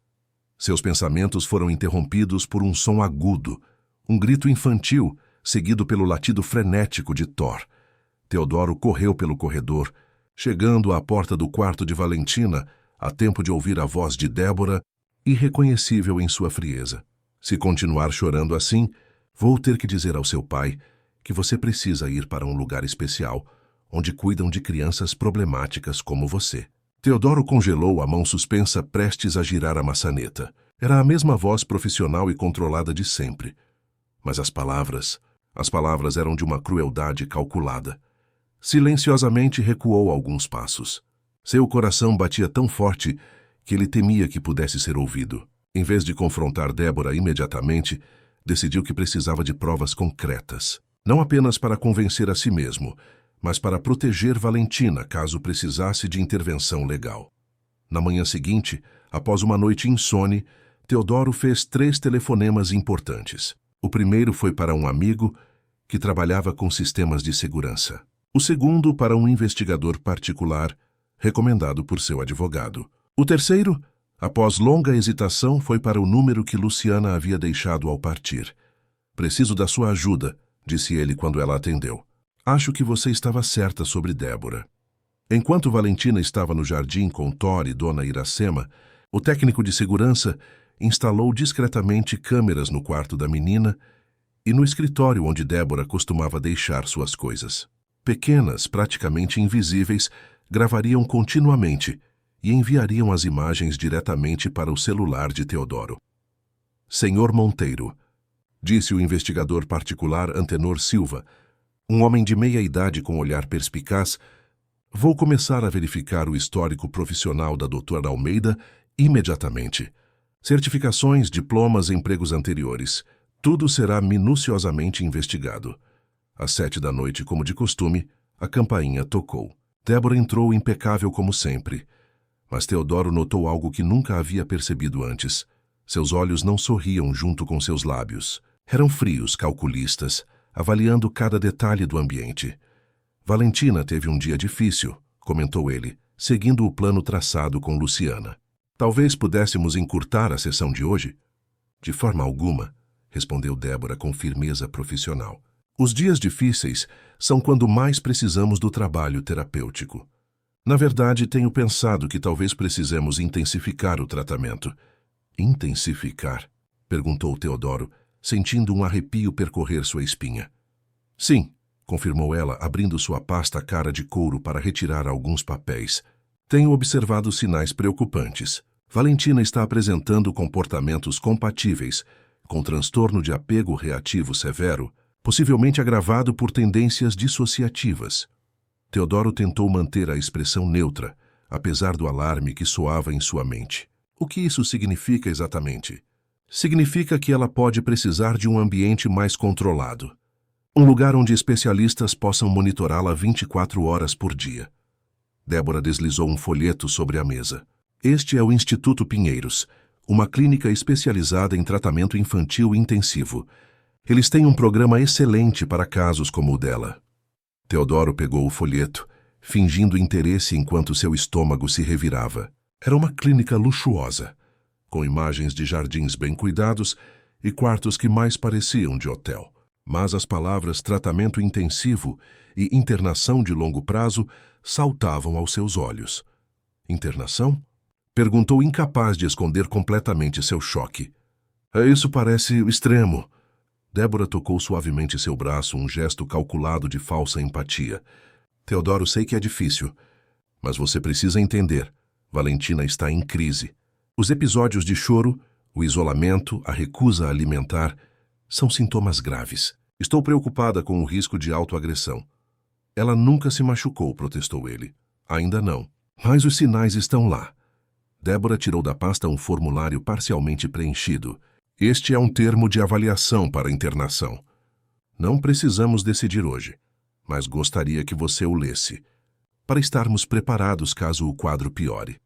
Seus pensamentos foram interrompidos por um som agudo, um grito infantil, seguido pelo latido frenético de Thor. Teodoro correu pelo corredor, chegando à porta do quarto de Valentina, a tempo de ouvir a voz de Débora, irreconhecível em sua frieza. Se continuar chorando assim, vou ter que dizer ao seu pai que você precisa ir para um lugar especial, onde cuidam de crianças problemáticas como você. Teodoro congelou a mão suspensa prestes a girar a maçaneta. Era a mesma voz profissional e controlada de sempre. Mas as palavras eram de uma crueldade calculada. Silenciosamente recuou alguns passos. Seu coração batia tão forte que ele temia que pudesse ser ouvido. Em vez de confrontar Débora imediatamente, decidiu que precisava de provas concretas. Não apenas para convencer a si mesmo, mas para proteger Valentina caso precisasse de intervenção legal. Na manhã seguinte, após uma noite insone, Teodoro fez 3 telefonemas importantes. O primeiro foi para um amigo que trabalhava com sistemas de segurança. O segundo para um investigador particular, recomendado por seu advogado. O terceiro, após longa hesitação, foi para o número que Luciana havia deixado ao partir. "Preciso da sua ajuda", disse ele quando ela atendeu. "Acho que você estava certa sobre Débora." Enquanto Valentina estava no jardim com Thor e Dona Iracema, o técnico de segurança instalou discretamente câmeras no quarto da menina e no escritório onde Débora costumava deixar suas coisas. Pequenas, praticamente invisíveis, gravariam continuamente e enviariam as imagens diretamente para o celular de Teodoro. "Senhor Monteiro", disse o investigador particular Antenor Silva, um homem de meia idade com olhar perspicaz, "vou começar a verificar o histórico profissional da doutora Almeida imediatamente. Certificações, diplomas, empregos anteriores. Tudo será minuciosamente investigado." Às 7 da noite, como de costume, a campainha tocou. Débora entrou impecável como sempre. Mas Teodoro notou algo que nunca havia percebido antes. Seus olhos não sorriam junto com seus lábios. Eram frios, calculistas, avaliando cada detalhe do ambiente. "Valentina teve um dia difícil", comentou ele, seguindo o plano traçado com Luciana. "Talvez pudéssemos encurtar a sessão de hoje?" "De forma alguma", respondeu Débora com firmeza profissional. "Os dias difíceis são quando mais precisamos do trabalho terapêutico. Na verdade, tenho pensado que talvez precisemos intensificar o tratamento." "Intensificar?", perguntou Teodoro, sentindo um arrepio percorrer sua espinha. "Sim", confirmou ela, abrindo sua pasta cara de couro para retirar alguns papéis. "Tenho observado sinais preocupantes. Valentina está apresentando comportamentos compatíveis com transtorno de apego reativo severo, possivelmente agravado por tendências dissociativas." Teodoro tentou manter a expressão neutra, apesar do alarme que soava em sua mente. "O que isso significa exatamente?" "Significa que ela pode precisar de um ambiente mais controlado. Um lugar onde especialistas possam monitorá-la 24 horas por dia." Débora deslizou um folheto sobre a mesa. "Este é o Instituto Pinheiros, uma clínica especializada em tratamento infantil intensivo. Eles têm um programa excelente para casos como o dela." Teodoro pegou o folheto, fingindo interesse enquanto seu estômago se revirava. Era uma clínica luxuosa, com imagens de jardins bem cuidados e quartos que mais pareciam de hotel. Mas as palavras tratamento intensivo e internação de longo prazo saltavam aos seus olhos. "Internação?", perguntou, incapaz de esconder completamente seu choque. "Isso parece extremo." Débora tocou suavemente seu braço, um gesto calculado de falsa empatia. "Teodoro, sei que é difícil, mas você precisa entender. Valentina está em crise. Os episódios de choro, o isolamento, a recusa alimentar, são sintomas graves. Estou preocupada com o risco de autoagressão." "Ela nunca se machucou", protestou ele. "Ainda não. Mas os sinais estão lá." Débora tirou da pasta um formulário parcialmente preenchido. "Este é um termo de avaliação para internação. Não precisamos decidir hoje, mas gostaria que você o lesse, para estarmos preparados caso o quadro piore."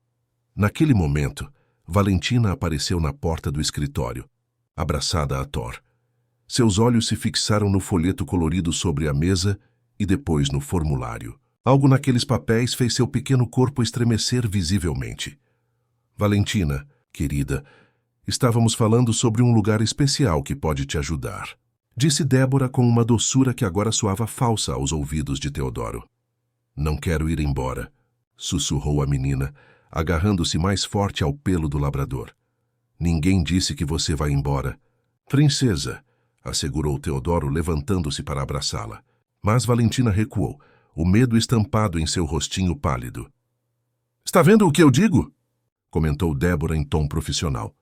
Naquele momento, Valentina apareceu na porta do escritório, abraçada a Thor. Seus olhos se fixaram no folheto colorido sobre a mesa e depois no formulário. Algo naqueles papéis fez seu pequeno corpo estremecer visivelmente. "Valentina, querida, estávamos falando sobre um lugar especial que pode te ajudar", disse Débora com uma doçura que agora soava falsa aos ouvidos de Teodoro. "Não quero ir embora", sussurrou a menina, agarrando-se mais forte ao pelo do labrador. "Ninguém disse que você vai embora." "Princesa", assegurou Teodoro, levantando-se para abraçá-la. Mas Valentina recuou, o medo estampado em seu rostinho pálido. "Está vendo o que eu digo?", comentou Débora em tom profissional.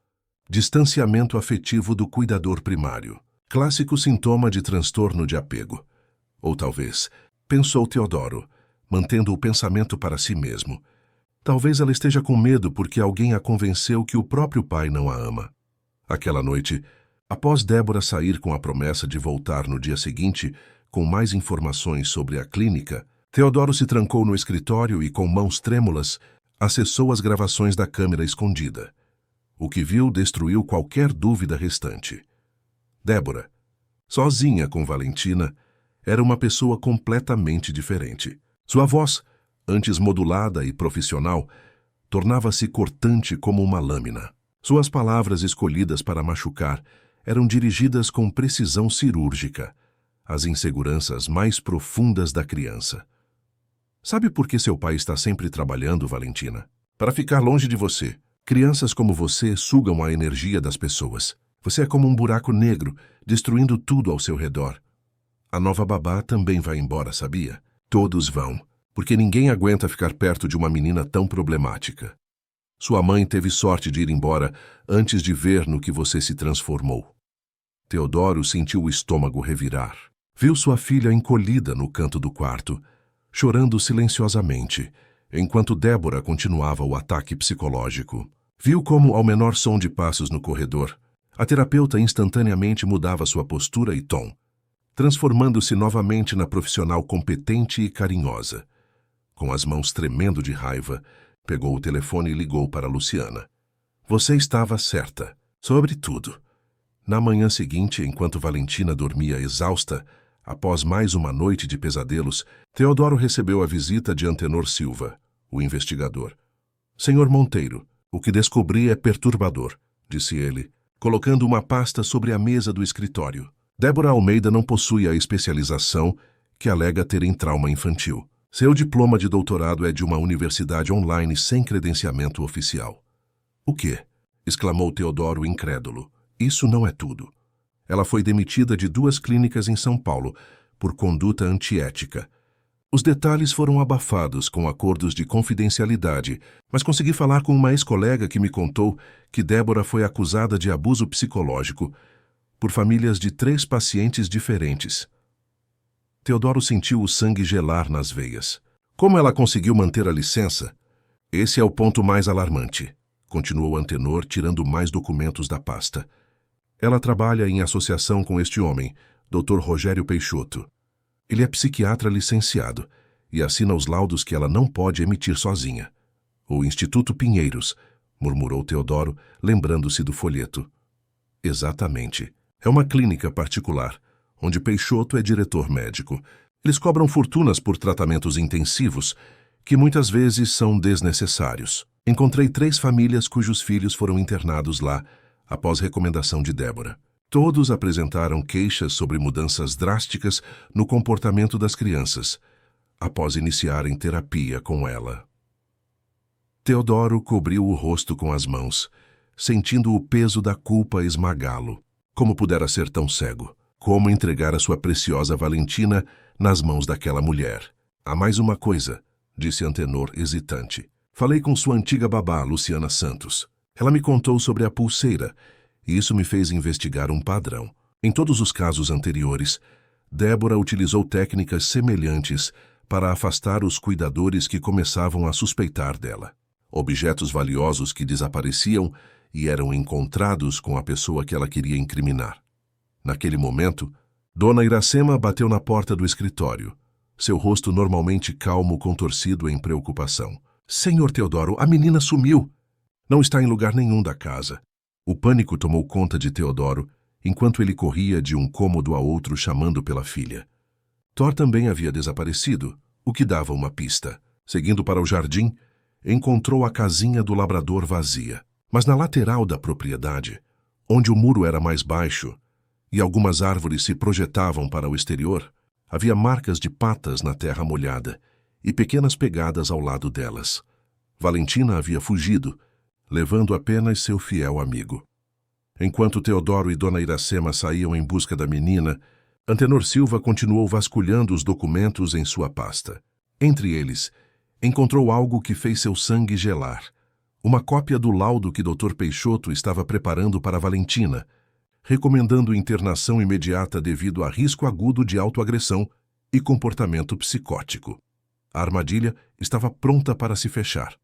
"Distanciamento afetivo do cuidador primário. Clássico sintoma de transtorno de apego. Ou talvez", pensou Teodoro, mantendo o pensamento para si mesmo, "talvez ela esteja com medo porque alguém a convenceu que o próprio pai não a ama." Aquela noite, após Débora sair com a promessa de voltar no dia seguinte com mais informações sobre a clínica, Teodoro se trancou no escritório e, com mãos trêmulas, acessou as gravações da câmera escondida. O que viu destruiu qualquer dúvida restante. Débora, sozinha com Valentina, era uma pessoa completamente diferente. Sua voz, antes modulada e profissional, tornava-se cortante como uma lâmina. Suas palavras escolhidas para machucar eram dirigidas com precisão cirúrgica às inseguranças mais profundas da criança. Sabe por que seu pai está sempre trabalhando, Valentina? Para ficar longe de você. Crianças como você sugam a energia das pessoas. Você é como um buraco negro, destruindo tudo ao seu redor. A nova babá também vai embora, sabia? Todos vão, porque ninguém aguenta ficar perto de uma menina tão problemática. Sua mãe teve sorte de ir embora antes de ver no que você se transformou. Teodoro sentiu o estômago revirar. Viu sua filha encolhida no canto do quarto, chorando silenciosamente, enquanto Débora continuava o ataque psicológico. Viu como, ao menor som de passos no corredor, a terapeuta instantaneamente mudava sua postura e tom, transformando-se novamente na profissional competente e carinhosa. Com as mãos tremendo de raiva, pegou o telefone e ligou para Luciana. Você estava certa, sobre tudo. Na manhã seguinte, enquanto Valentina dormia exausta, após mais uma noite de pesadelos, Teodoro recebeu a visita de Antenor Silva, o investigador. Senhor Monteiro, o que descobri é perturbador, disse ele, colocando uma pasta sobre a mesa do escritório. Débora Almeida não possui a especialização que alega ter em trauma infantil. Seu diploma de doutorado é de uma universidade online sem credenciamento oficial. O quê? Exclamou Teodoro incrédulo. Isso não é tudo. Ela foi demitida de 2 clínicas em São Paulo por conduta antiética. Os detalhes foram abafados com acordos de confidencialidade, mas consegui falar com uma ex-colega que me contou que Débora foi acusada de abuso psicológico por famílias de 3 pacientes diferentes. Teodoro sentiu o sangue gelar nas veias. Como ela conseguiu manter a licença? Esse é o ponto mais alarmante, continuou Antenor, tirando mais documentos da pasta. Ela trabalha em associação com este homem, Dr. Rogério Peixoto. Ele é psiquiatra licenciado e assina os laudos que ela não pode emitir sozinha. O Instituto Pinheiros, murmurou Teodoro, lembrando-se do folheto. Exatamente. É uma clínica particular, onde Peixoto é diretor médico. Eles cobram fortunas por tratamentos intensivos, que muitas vezes são desnecessários. Encontrei 3 famílias cujos filhos foram internados lá, após recomendação de Débora. Todos apresentaram queixas sobre mudanças drásticas no comportamento das crianças, após iniciarem terapia com ela. Teodoro cobriu o rosto com as mãos, sentindo o peso da culpa esmagá-lo. Como pudera ser tão cego? Como entregar a sua preciosa Valentina nas mãos daquela mulher? Há mais uma coisa, disse Antenor hesitante. Falei com sua antiga babá, Luciana Santos. Ela me contou sobre a pulseira, e isso me fez investigar um padrão. Em todos os casos anteriores, Débora utilizou técnicas semelhantes para afastar os cuidadores que começavam a suspeitar dela. Objetos valiosos que desapareciam e eram encontrados com a pessoa que ela queria incriminar. Naquele momento, Dona Iracema bateu na porta do escritório, seu rosto normalmente calmo contorcido em preocupação. Senhor Teodoro, a menina sumiu. Não está em lugar nenhum da casa. O pânico tomou conta de Teodoro, enquanto ele corria de um cômodo a outro chamando pela filha. Thor também havia desaparecido, o que dava uma pista. Seguindo para o jardim, encontrou a casinha do labrador vazia. Mas na lateral da propriedade, onde o muro era mais baixo e algumas árvores se projetavam para o exterior, havia marcas de patas na terra molhada e pequenas pegadas ao lado delas. Valentina havia fugido, levando apenas seu fiel amigo. Enquanto Teodoro e Dona Iracema saíam em busca da menina, Antenor Silva continuou vasculhando os documentos em sua pasta. Entre eles, encontrou algo que fez seu sangue gelar. Uma cópia do laudo que Dr. Peixoto estava preparando para Valentina, recomendando internação imediata devido a risco agudo de autoagressão e comportamento psicótico. A armadilha estava pronta para se fechar.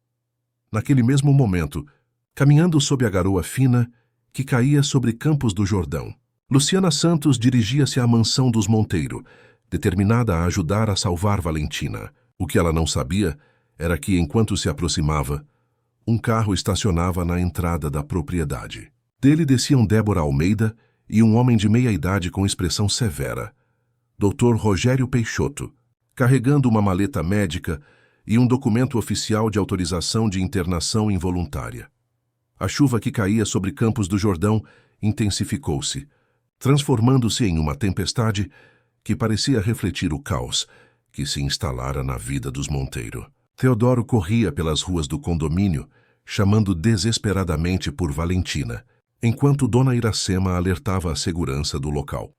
Naquele mesmo momento, caminhando sob a garoa fina que caía sobre Campos do Jordão, Luciana Santos dirigia-se à mansão dos Monteiro, determinada a ajudar a salvar Valentina. O que ela não sabia era que, enquanto se aproximava, um carro estacionava na entrada da propriedade. Dele desciam Débora Almeida e um homem de meia-idade com expressão severa, Dr. Rogério Peixoto, carregando uma maleta médica e um documento oficial de autorização de internação involuntária. A chuva que caía sobre Campos do Jordão intensificou-se, transformando-se em uma tempestade que parecia refletir o caos que se instalara na vida dos Monteiro. Teodoro corria pelas ruas do condomínio, chamando desesperadamente por Valentina, enquanto Dona Iracema alertava a segurança do local.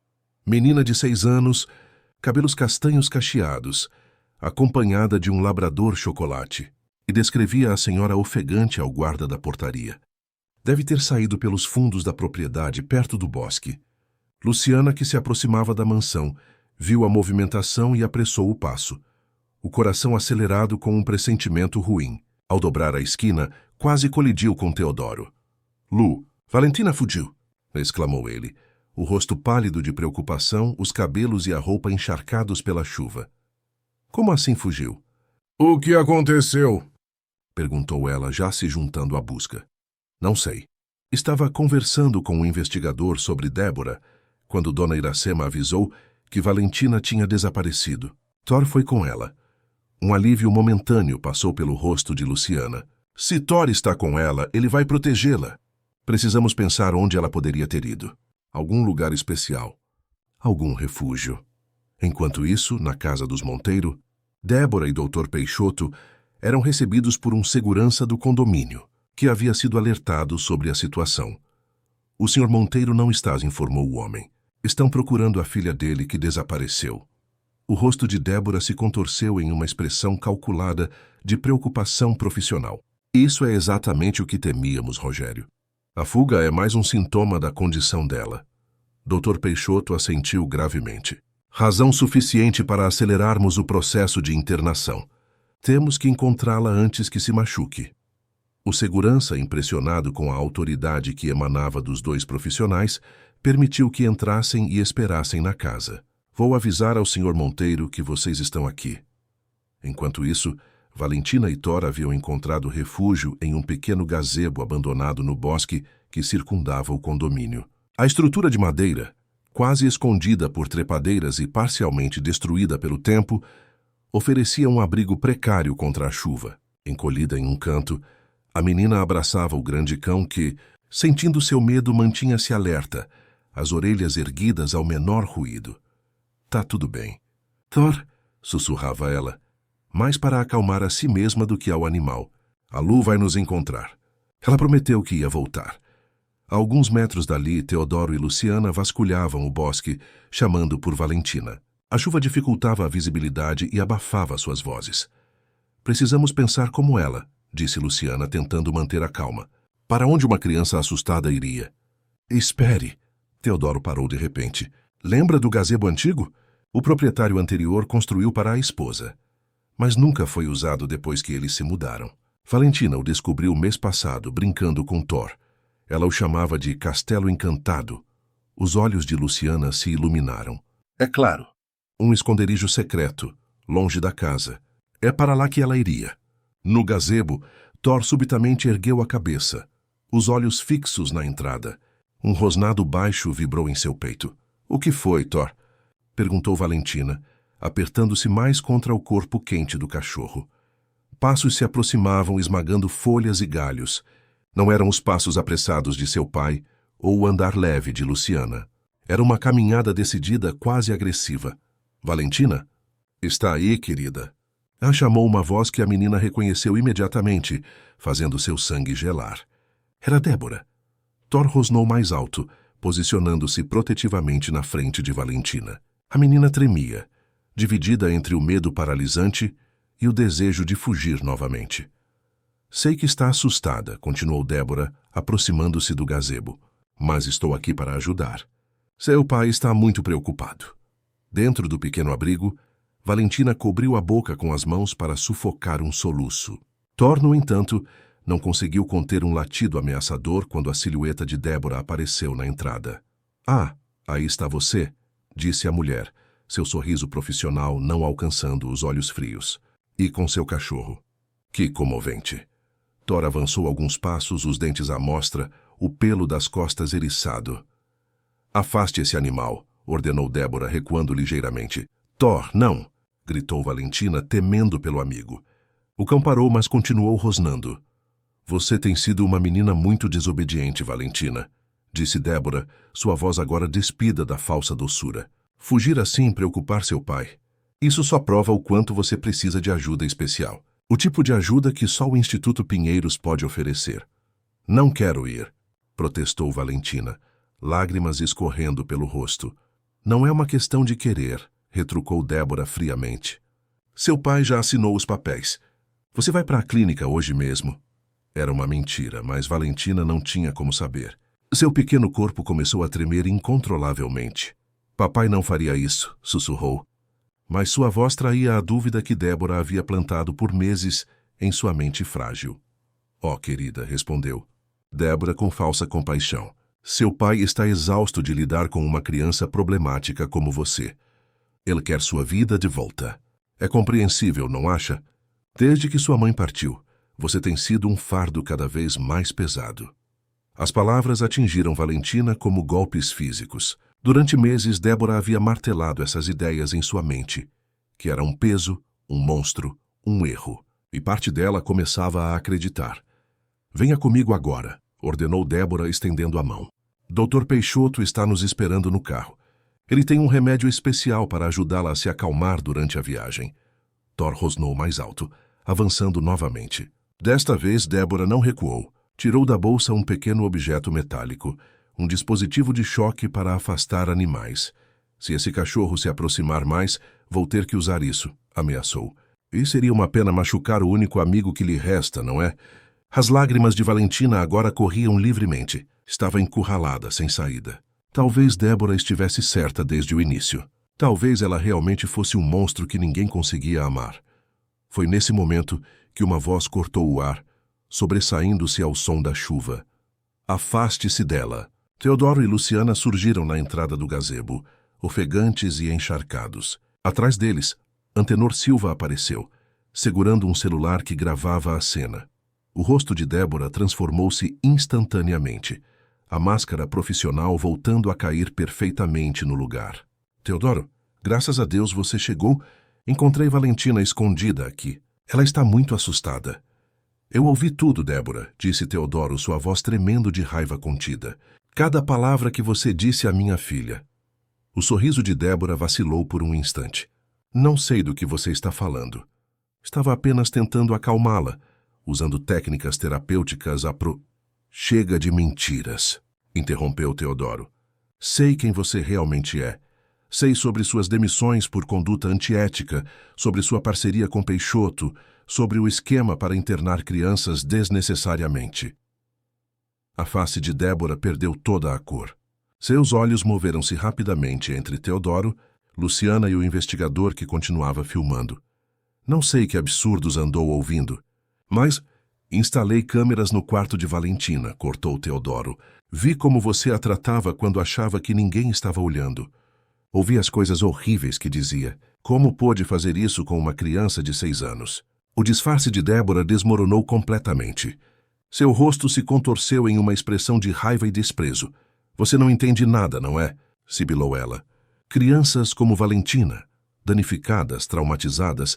Menina de 6 anos, cabelos castanhos cacheados, acompanhada de um labrador chocolate, e descrevia a senhora ofegante ao guarda da portaria. Deve ter saído pelos fundos da propriedade, perto do bosque. Luciana, que se aproximava da mansão, viu a movimentação e apressou o passo, o coração acelerado com um pressentimento ruim. Ao dobrar a esquina, quase colidiu com Teodoro. Lu, Valentina fugiu, exclamou ele, o rosto pálido de preocupação, os cabelos e a roupa encharcados pela chuva. Como assim fugiu? O que aconteceu? Perguntou ela, já se juntando à busca. Não sei. Estava conversando com um investigador sobre Débora, quando Dona Iracema avisou que Valentina tinha desaparecido. Thor foi com ela. Um alívio momentâneo passou pelo rosto de Luciana. Se Thor está com ela, ele vai protegê-la. Precisamos pensar onde ela poderia ter ido. Algum lugar especial. Algum refúgio. Enquanto isso, na casa dos Monteiro, Débora e Dr. Peixoto eram recebidos por um segurança do condomínio, que havia sido alertado sobre a situação. O Sr. Monteiro não está, informou o homem. Estão procurando a filha dele que desapareceu. O rosto de Débora se contorceu em uma expressão calculada de preocupação profissional. Isso é exatamente o que temíamos, Rogério. A fuga é mais um sintoma da condição dela. Dr. Peixoto assentiu gravemente. Razão suficiente para acelerarmos o processo de internação. Temos que encontrá-la antes que se machuque. O segurança, impressionado com a autoridade que emanava dos 2 profissionais, permitiu que entrassem e esperassem na casa. Vou avisar ao Sr. Monteiro que vocês estão aqui. Enquanto isso, Valentina e Thor haviam encontrado refúgio em um pequeno gazebo abandonado no bosque que circundava o condomínio. A estrutura de madeira, quase escondida por trepadeiras e parcialmente destruída pelo tempo, oferecia um abrigo precário contra a chuva. Encolhida em um canto, a menina abraçava o grande cão que, sentindo seu medo, mantinha-se alerta, as orelhas erguidas ao menor ruído. Tá tudo bem. Thor, sussurrava ela, mais para acalmar a si mesma do que ao animal. A Lu vai nos encontrar. Ela prometeu que ia voltar. A alguns metros dali, Teodoro e Luciana vasculhavam o bosque, chamando por Valentina. A chuva dificultava a visibilidade e abafava suas vozes. Precisamos pensar como ela, disse Luciana, tentando manter a calma. Para onde uma criança assustada iria? Espere. Teodoro parou de repente. Lembra do gazebo antigo? O proprietário anterior construiu para a esposa, mas nunca foi usado depois que eles se mudaram. Valentina o descobriu mês passado, brincando com Thor. Ela o chamava de Castelo Encantado. Os olhos de Luciana se iluminaram. É claro. Um esconderijo secreto, longe da casa. É para lá que ela iria. No gazebo, Thor subitamente ergueu a cabeça, os olhos fixos na entrada. Um rosnado baixo vibrou em seu peito. O que foi, Thor? Perguntou Valentina, apertando-se mais contra o corpo quente do cachorro. Passos se aproximavam, esmagando folhas e galhos. Não eram os passos apressados de seu pai ou o andar leve de Luciana. Era uma caminhada decidida, quase agressiva. Valentina? Está aí, querida. Ela chamou uma voz que a menina reconheceu imediatamente, fazendo seu sangue gelar. Era Débora. Thor rosnou mais alto, posicionando-se protetivamente na frente de Valentina. A menina tremia, dividida entre o medo paralisante e o desejo de fugir novamente. Sei que está assustada, continuou Débora, aproximando-se do gazebo, mas estou aqui para ajudar. Seu pai está muito preocupado. Dentro do pequeno abrigo, Valentina cobriu a boca com as mãos para sufocar um soluço. Thor, no entanto, não conseguiu conter um latido ameaçador quando a silhueta de Débora apareceu na entrada. Ah, aí está você, disse a mulher, seu sorriso profissional não alcançando os olhos frios. E com seu cachorro. Que comovente. Thor avançou alguns passos, os dentes à mostra, o pelo das costas eriçado. Afaste esse animal, ordenou Débora, recuando ligeiramente. Thor, não! Gritou Valentina, temendo pelo amigo. O cão parou, mas continuou rosnando. Você tem sido uma menina muito desobediente, Valentina, disse Débora, sua voz agora despida da falsa doçura. Fugir assim e preocupar seu pai. Isso só prova o quanto você precisa de ajuda especial. O tipo de ajuda que só o Instituto Pinheiros pode oferecer. Não quero ir, protestou Valentina, lágrimas escorrendo pelo rosto. Não é uma questão de querer, retrucou Débora friamente. Seu pai já assinou os papéis. Você vai para a clínica hoje mesmo. Era uma mentira, mas Valentina não tinha como saber. Seu pequeno corpo começou a tremer incontrolavelmente. Papai não faria isso, sussurrou. Mas sua voz traía a dúvida que Débora havia plantado por meses em sua mente frágil. Oh, querida, respondeu Débora com falsa compaixão. Seu pai está exausto de lidar com uma criança problemática como você. Ele quer sua vida de volta. É compreensível, não acha? Desde que sua mãe partiu, você tem sido um fardo cada vez mais pesado. As palavras atingiram Valentina como golpes físicos. Durante meses, Débora havia martelado essas ideias em sua mente, que era um peso, um monstro, um erro, e parte dela começava a acreditar. Venha comigo agora, ordenou Débora, estendendo a mão. Dr. Peixoto está nos esperando no carro. Ele tem um remédio especial para ajudá-la a se acalmar durante a viagem. Thor rosnou mais alto, avançando novamente. Desta vez, Débora não recuou. Tirou da bolsa um pequeno objeto metálico, um dispositivo de choque para afastar animais. Se esse cachorro se aproximar mais, vou ter que usar isso, ameaçou. E seria uma pena machucar o único amigo que lhe resta, não é? As lágrimas de Valentina agora corriam livremente. Estava encurralada, sem saída. Talvez Débora estivesse certa desde o início. Talvez ela realmente fosse um monstro que ninguém conseguia amar. Foi nesse momento que uma voz cortou o ar, sobressaindo-se ao som da chuva. Afaste-se dela. Teodoro e Luciana surgiram na entrada do gazebo, ofegantes e encharcados. Atrás deles, Antenor Silva apareceu, segurando um celular que gravava a cena. O rosto de Débora transformou-se instantaneamente, a máscara profissional voltando a cair perfeitamente no lugar. Teodoro, graças a Deus você chegou. Encontrei Valentina escondida aqui. Ela está muito assustada. Eu ouvi tudo, Débora, disse Teodoro, sua voz tremendo de raiva contida. Cada palavra que você disse à minha filha. O sorriso de Débora vacilou por um instante. Não sei do que você está falando. Estava apenas tentando acalmá-la, usando técnicas terapêuticas Chega de mentiras, interrompeu Teodoro. Sei quem você realmente é. Sei sobre suas demissões por conduta antiética, sobre sua parceria com Peixoto, sobre o esquema para internar crianças desnecessariamente. A face de Débora perdeu toda a cor. Seus olhos moveram-se rapidamente entre Teodoro, Luciana e o investigador que continuava filmando. Não sei que absurdos andou ouvindo, mas instalei câmeras no quarto de Valentina, cortou Teodoro. Vi como você a tratava quando achava que ninguém estava olhando. Ouvi as coisas horríveis que dizia. Como pôde fazer isso com uma criança de 6 anos? O disfarce de Débora desmoronou completamente. Seu rosto se contorceu em uma expressão de raiva e desprezo. Você não entende nada, não é? Sibilou ela. Crianças como Valentina, danificadas, traumatizadas,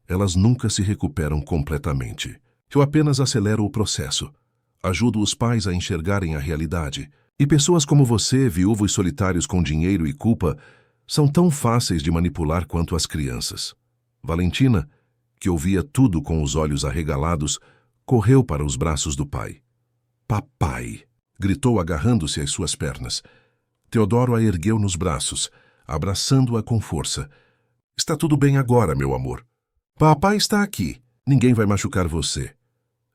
elas nunca se recuperam completamente. Eu apenas acelero o processo. Ajudo os pais a enxergarem a realidade. E pessoas como você, viúvos solitários com dinheiro e culpa, são tão fáceis de manipular quanto as crianças. Valentina, que ouvia tudo com os olhos arregalados, correu para os braços do pai. Papai! Gritou agarrando-se às suas pernas. Teodoro a ergueu nos braços, abraçando-a com força. Está tudo bem agora, meu amor. Papai está aqui. Ninguém vai machucar você.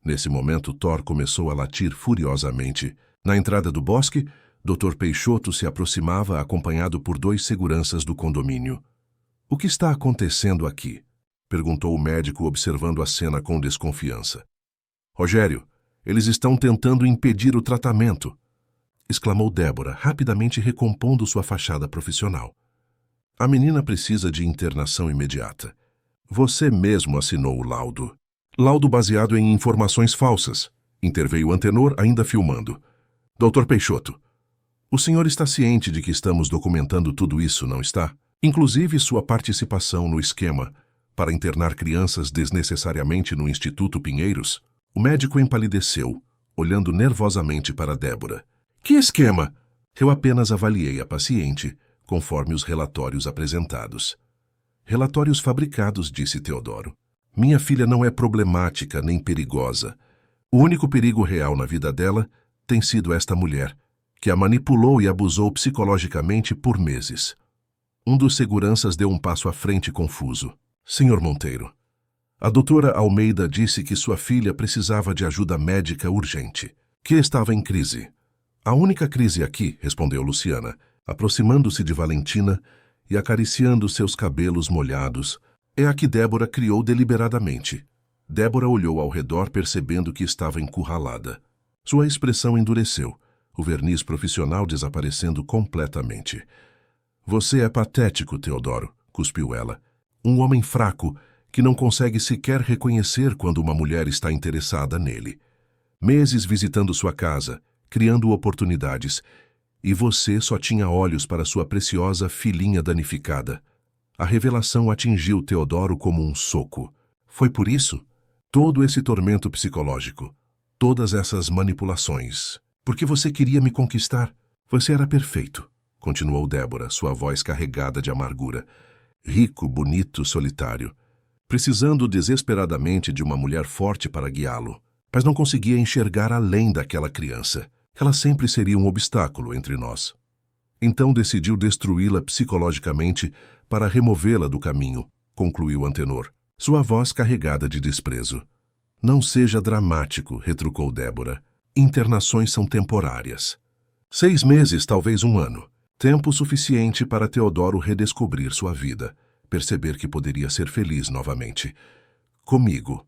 Nesse momento, Thor começou a latir furiosamente. Na entrada do bosque, Dr. Peixoto se aproximava acompanhado por 2 seguranças do condomínio. O que está acontecendo aqui? Perguntou o médico, observando a cena com desconfiança. Rogério, eles estão tentando impedir o tratamento, exclamou Débora, rapidamente recompondo sua fachada profissional. A menina precisa de internação imediata. Você mesmo assinou o laudo. Laudo baseado em informações falsas, interveio Antenor, ainda filmando. Dr. Peixoto, o senhor está ciente de que estamos documentando tudo isso, não está? Inclusive sua participação no esquema para internar crianças desnecessariamente no Instituto Pinheiros? O médico empalideceu, olhando nervosamente para Débora. Que esquema? Eu apenas avaliei a paciente, conforme os relatórios apresentados. Relatórios fabricados, disse Teodoro. Minha filha não é problemática nem perigosa. O único perigo real na vida dela tem sido esta mulher, que a manipulou e abusou psicologicamente por meses. Um dos seguranças deu um passo à frente confuso. Senhor Monteiro, a doutora Almeida disse que sua filha precisava de ajuda médica urgente, que estava em crise. A única crise aqui, respondeu Luciana, aproximando-se de Valentina e acariciando seus cabelos molhados, é a que Débora criou deliberadamente. Débora olhou ao redor percebendo que estava encurralada. Sua expressão endureceu, o verniz profissional desaparecendo completamente. Você é patético, Teodoro, cuspiu ela. Um homem fraco que não consegue sequer reconhecer quando uma mulher está interessada nele. Meses visitando sua casa, criando oportunidades, e você só tinha olhos para sua preciosa filhinha danificada. A revelação atingiu Teodoro como um soco. Foi por isso? Todo esse tormento psicológico, todas essas manipulações. Porque você queria me conquistar. Você era perfeito, continuou Débora, sua voz carregada de amargura. Rico, bonito, solitário. Precisando desesperadamente de uma mulher forte para guiá-lo. Mas não conseguia enxergar além daquela criança. Ela sempre seria um obstáculo entre nós. Então decidiu destruí-la psicologicamente para removê-la do caminho, concluiu Antenor, sua voz carregada de desprezo. Não seja dramático, retrucou Débora. Internações são temporárias. 6 meses, talvez 1 ano. Tempo suficiente para Teodoro redescobrir sua vida, perceber que poderia ser feliz novamente. Comigo.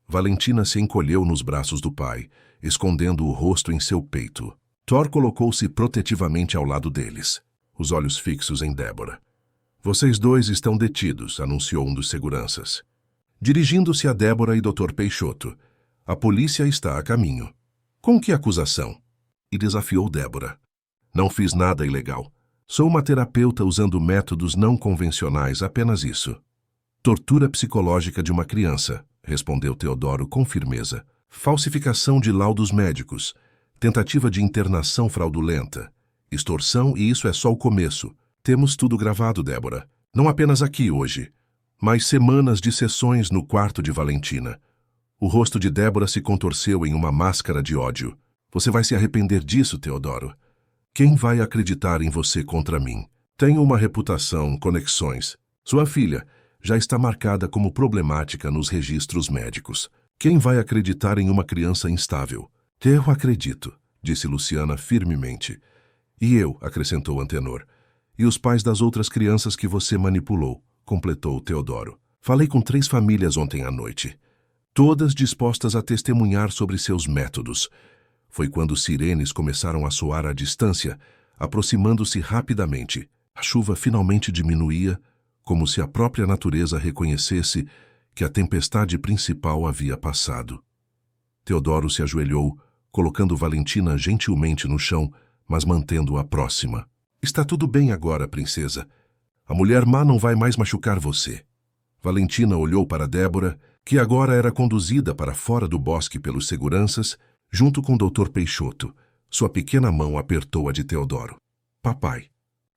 Valentina se encolheu nos braços do pai, escondendo o rosto em seu peito. Thor colocou-se protetivamente ao lado deles, os olhos fixos em Débora. Vocês dois estão detidos, anunciou um dos seguranças. Dirigindo-se a Débora e Dr. Peixoto. A polícia está a caminho. Com que acusação? E desafiou Débora. Não fiz nada ilegal. Sou uma terapeuta usando métodos não convencionais, apenas isso. Tortura psicológica de uma criança, respondeu Teodoro com firmeza. Falsificação de laudos médicos. Tentativa de internação fraudulenta. Extorsão, e isso é só o começo. Temos tudo gravado, Débora. Não apenas aqui hoje, mas semanas de sessões no quarto de Valentina. O rosto de Débora se contorceu em uma máscara de ódio. Você vai se arrepender disso, Teodoro. Quem vai acreditar em você contra mim? Tenho uma reputação, conexões. Sua filha já está marcada como problemática nos registros médicos. Quem vai acreditar em uma criança instável? Eu acredito, disse Luciana firmemente. E eu, acrescentou Antenor. E os pais das outras crianças que você manipulou, completou Teodoro. Falei com 3 famílias ontem à noite. Todas dispostas a testemunhar sobre seus métodos. Foi quando sirenes começaram a soar à distância, aproximando-se rapidamente. A chuva finalmente diminuía, como se a própria natureza reconhecesse que a tempestade principal havia passado. Teodoro se ajoelhou, colocando Valentina gentilmente no chão, mas mantendo-a próxima. Está tudo bem agora, princesa. A mulher má não vai mais machucar você. Valentina olhou para Débora, que agora era conduzida para fora do bosque pelos seguranças, junto com Dr. Peixoto. Sua pequena mão apertou a de Teodoro. Papai,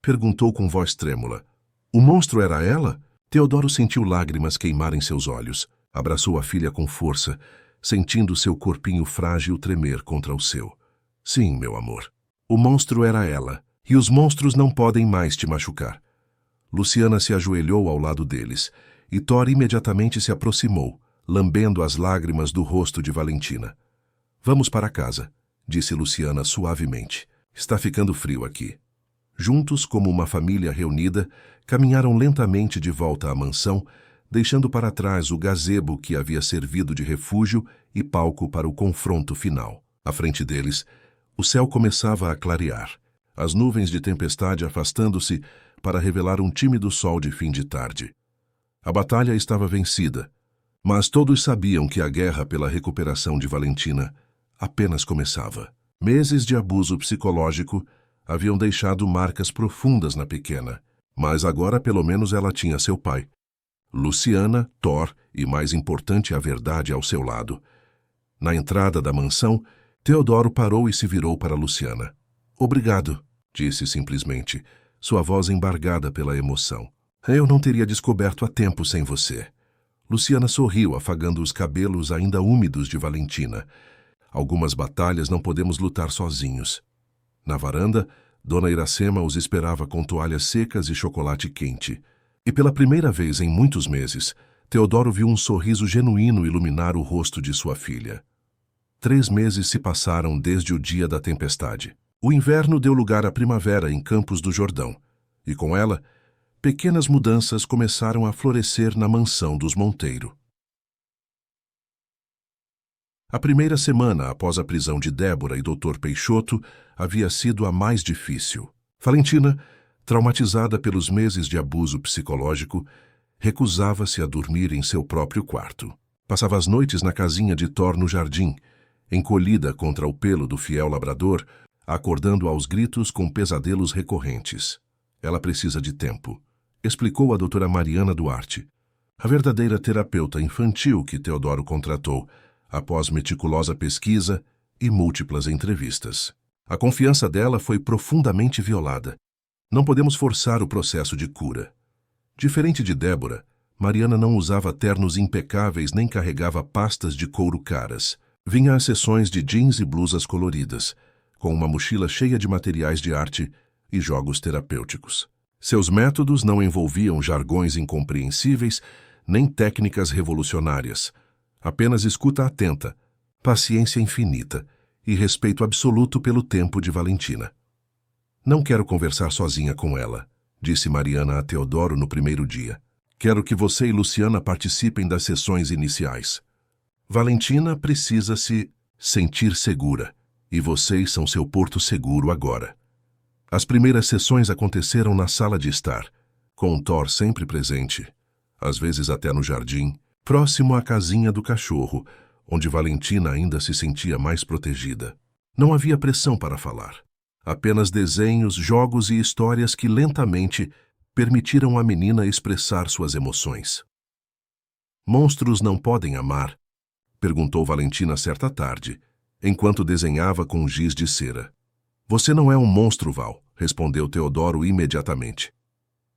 perguntou com voz trêmula. O monstro era ela? Teodoro sentiu lágrimas queimarem seus olhos. Abraçou a filha com força, sentindo seu corpinho frágil tremer contra o seu. Sim, meu amor. O monstro era ela, e os monstros não podem mais te machucar. Luciana se ajoelhou ao lado deles, e Thor imediatamente se aproximou, lambendo as lágrimas do rosto de Valentina. Vamos para casa, disse Luciana suavemente. Está ficando frio aqui. Juntos, como uma família reunida, caminharam lentamente de volta à mansão, deixando para trás o gazebo que havia servido de refúgio e palco para o confronto final. À frente deles, o céu começava a clarear, as nuvens de tempestade afastando-se para revelar um tímido sol de fim de tarde. A batalha estava vencida, mas todos sabiam que a guerra pela recuperação de Valentina apenas começava. Meses de abuso psicológico haviam deixado marcas profundas na pequena, mas agora pelo menos ela tinha seu pai. Luciana, Thor e, mais importante, a verdade ao seu lado. Na entrada da mansão, Teodoro parou e se virou para Luciana. "Obrigado", disse simplesmente, sua voz embargada pela emoção. "Eu não teria descoberto a tempo sem você." Luciana sorriu, afagando os cabelos ainda úmidos de Valentina. "Algumas batalhas não podemos lutar sozinhos." Na varanda, Dona Iracema os esperava com toalhas secas e chocolate quente. E pela primeira vez em muitos meses, Teodoro viu um sorriso genuíno iluminar o rosto de sua filha. 3 meses se passaram desde o dia da tempestade. O inverno deu lugar à primavera em Campos do Jordão, e com ela, pequenas mudanças começaram a florescer na mansão dos Monteiro. A primeira semana após a prisão de Débora e Dr. Peixoto havia sido a mais difícil. Valentina, traumatizada pelos meses de abuso psicológico, recusava-se a dormir em seu próprio quarto. Passava as noites na casinha de Thor no jardim, encolhida contra o pelo do fiel labrador, acordando aos gritos com pesadelos recorrentes. "Ela precisa de tempo", explicou a doutora Mariana Duarte, a verdadeira terapeuta infantil que Teodoro contratou, após meticulosa pesquisa e múltiplas entrevistas. A confiança dela foi profundamente violada. Não podemos forçar o processo de cura. Diferente de Débora, Mariana não usava ternos impecáveis nem carregava pastas de couro caras. Vinha às sessões de jeans e blusas coloridas, com uma mochila cheia de materiais de arte e jogos terapêuticos. Seus métodos não envolviam jargões incompreensíveis nem técnicas revolucionárias. Apenas escuta atenta, paciência infinita e respeito absoluto pelo tempo de Valentina. "Não quero conversar sozinha com ela", disse Mariana a Teodoro no primeiro dia. "Quero que você e Luciana participem das sessões iniciais. Valentina precisa se sentir segura, e vocês são seu porto seguro agora." As primeiras sessões aconteceram na sala de estar, com Thor sempre presente, às vezes até no jardim, próximo à casinha do cachorro, onde Valentina ainda se sentia mais protegida. Não havia pressão para falar. Apenas desenhos, jogos e histórias que lentamente permitiram à menina expressar suas emoções. "Monstros não podem amar?", perguntou Valentina certa tarde, enquanto desenhava com giz de cera. "Você não é um monstro, Val", respondeu Teodoro imediatamente.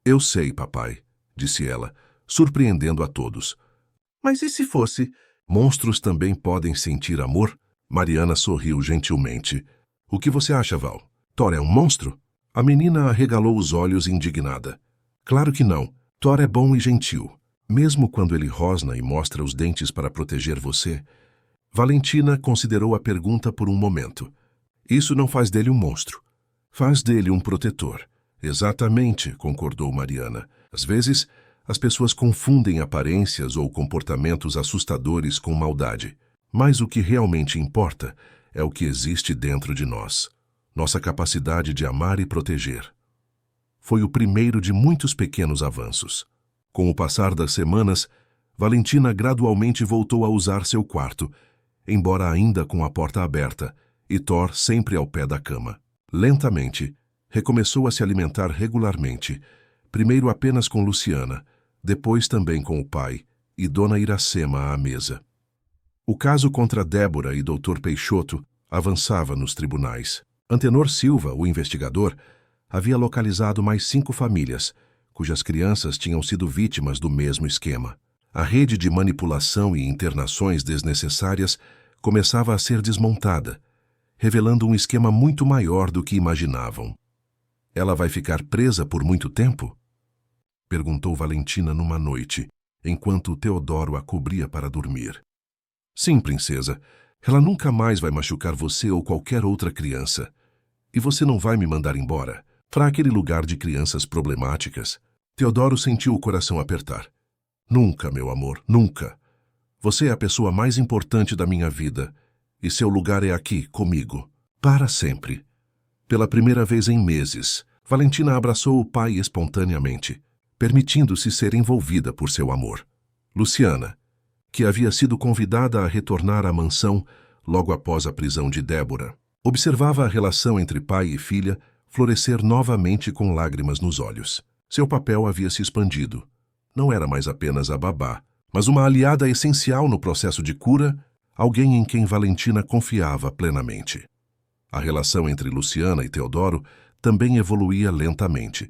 "Eu sei, papai", disse ela, surpreendendo a todos. "Mas e se fosse? Monstros também podem sentir amor?" Mariana sorriu gentilmente. "O que você acha, Val? Thor é um monstro?" A menina arregalou os olhos indignada. "Claro que não. Thor é bom e gentil, mesmo quando ele rosna e mostra os dentes para proteger você." Valentina considerou a pergunta por um momento. "Isso não faz dele um monstro. Faz dele um protetor." "Exatamente", concordou Mariana. "Às vezes, as pessoas confundem aparências ou comportamentos assustadores com maldade. Mas o que realmente importa é o que existe dentro de nós. Nossa capacidade de amar e proteger." Foi o primeiro de muitos pequenos avanços. Com o passar das semanas, Valentina gradualmente voltou a usar seu quarto, embora ainda com a porta aberta, e Thor sempre ao pé da cama. Lentamente, recomeçou a se alimentar regularmente, primeiro apenas com Luciana, depois também com o pai e Dona Iracema à mesa. O caso contra Débora e Dr. Peixoto avançava nos tribunais. Antenor Silva, o investigador, havia localizado mais 5 famílias, cujas crianças tinham sido vítimas do mesmo esquema. A rede de manipulação e internações desnecessárias começava a ser desmontada, revelando um esquema muito maior do que imaginavam. "Ela vai ficar presa por muito tempo?", perguntou Valentina numa noite, enquanto Teodoro a cobria para dormir. "Sim, princesa. Ela nunca mais vai machucar você ou qualquer outra criança. E você não vai me mandar embora para aquele lugar de crianças problemáticas." Teodoro sentiu o coração apertar. "Nunca, meu amor, nunca. Você é a pessoa mais importante da minha vida, e seu lugar é aqui, comigo, para sempre." Pela primeira vez em meses, Valentina abraçou o pai espontaneamente. permitindo-se ser envolvida por seu amor. Luciana, que havia sido convidada a retornar à mansão logo após a prisão de Débora, observava a relação entre pai e filha florescer novamente com lágrimas nos olhos. Seu papel havia se expandido. Não era mais apenas a babá, mas uma aliada essencial no processo de cura, alguém em quem Valentina confiava plenamente. A relação entre Luciana e Teodoro também evoluía lentamente.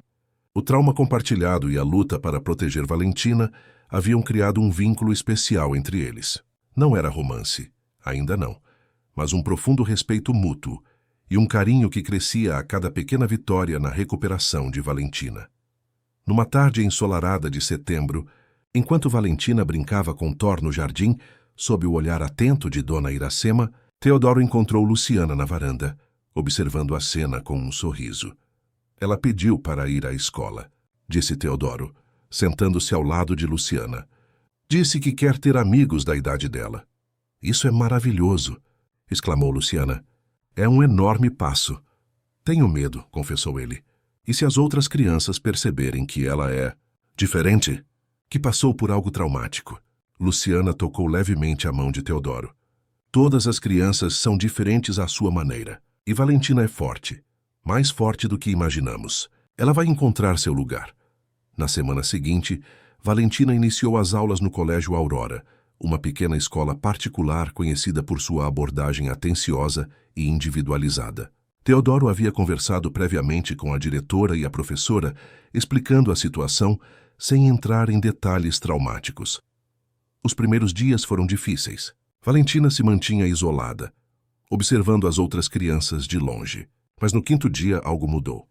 O trauma compartilhado e a luta para proteger Valentina haviam criado um vínculo especial entre eles. Não era romance, ainda não, mas um profundo respeito mútuo e um carinho que crescia a cada pequena vitória na recuperação de Valentina. Numa tarde ensolarada de setembro, enquanto Valentina brincava com Thor no jardim, sob o olhar atento de Dona Iracema, Teodoro encontrou Luciana na varanda, observando a cena com um sorriso. Ela pediu para ir à escola, disse Teodoro, sentando-se ao lado de Luciana. Disse que quer ter amigos da idade dela. Isso é maravilhoso, exclamou Luciana. É um enorme passo. Tenho medo, confessou ele. E se as outras crianças perceberem que ela é diferente, que passou por algo traumático? Luciana tocou levemente a mão de Teodoro. Todas as crianças são diferentes à sua maneira. E Valentina é forte, mais forte do que imaginamos. Ela vai encontrar seu lugar. Na semana seguinte, Valentina iniciou as aulas no Colégio Aurora, uma pequena escola particular conhecida por sua abordagem atenciosa e individualizada. Teodoro havia conversado previamente com a diretora e a professora, explicando a situação sem entrar em detalhes traumáticos. Os primeiros dias foram difíceis. Valentina se mantinha isolada, observando as outras crianças de longe. Mas no quinto dia algo mudou.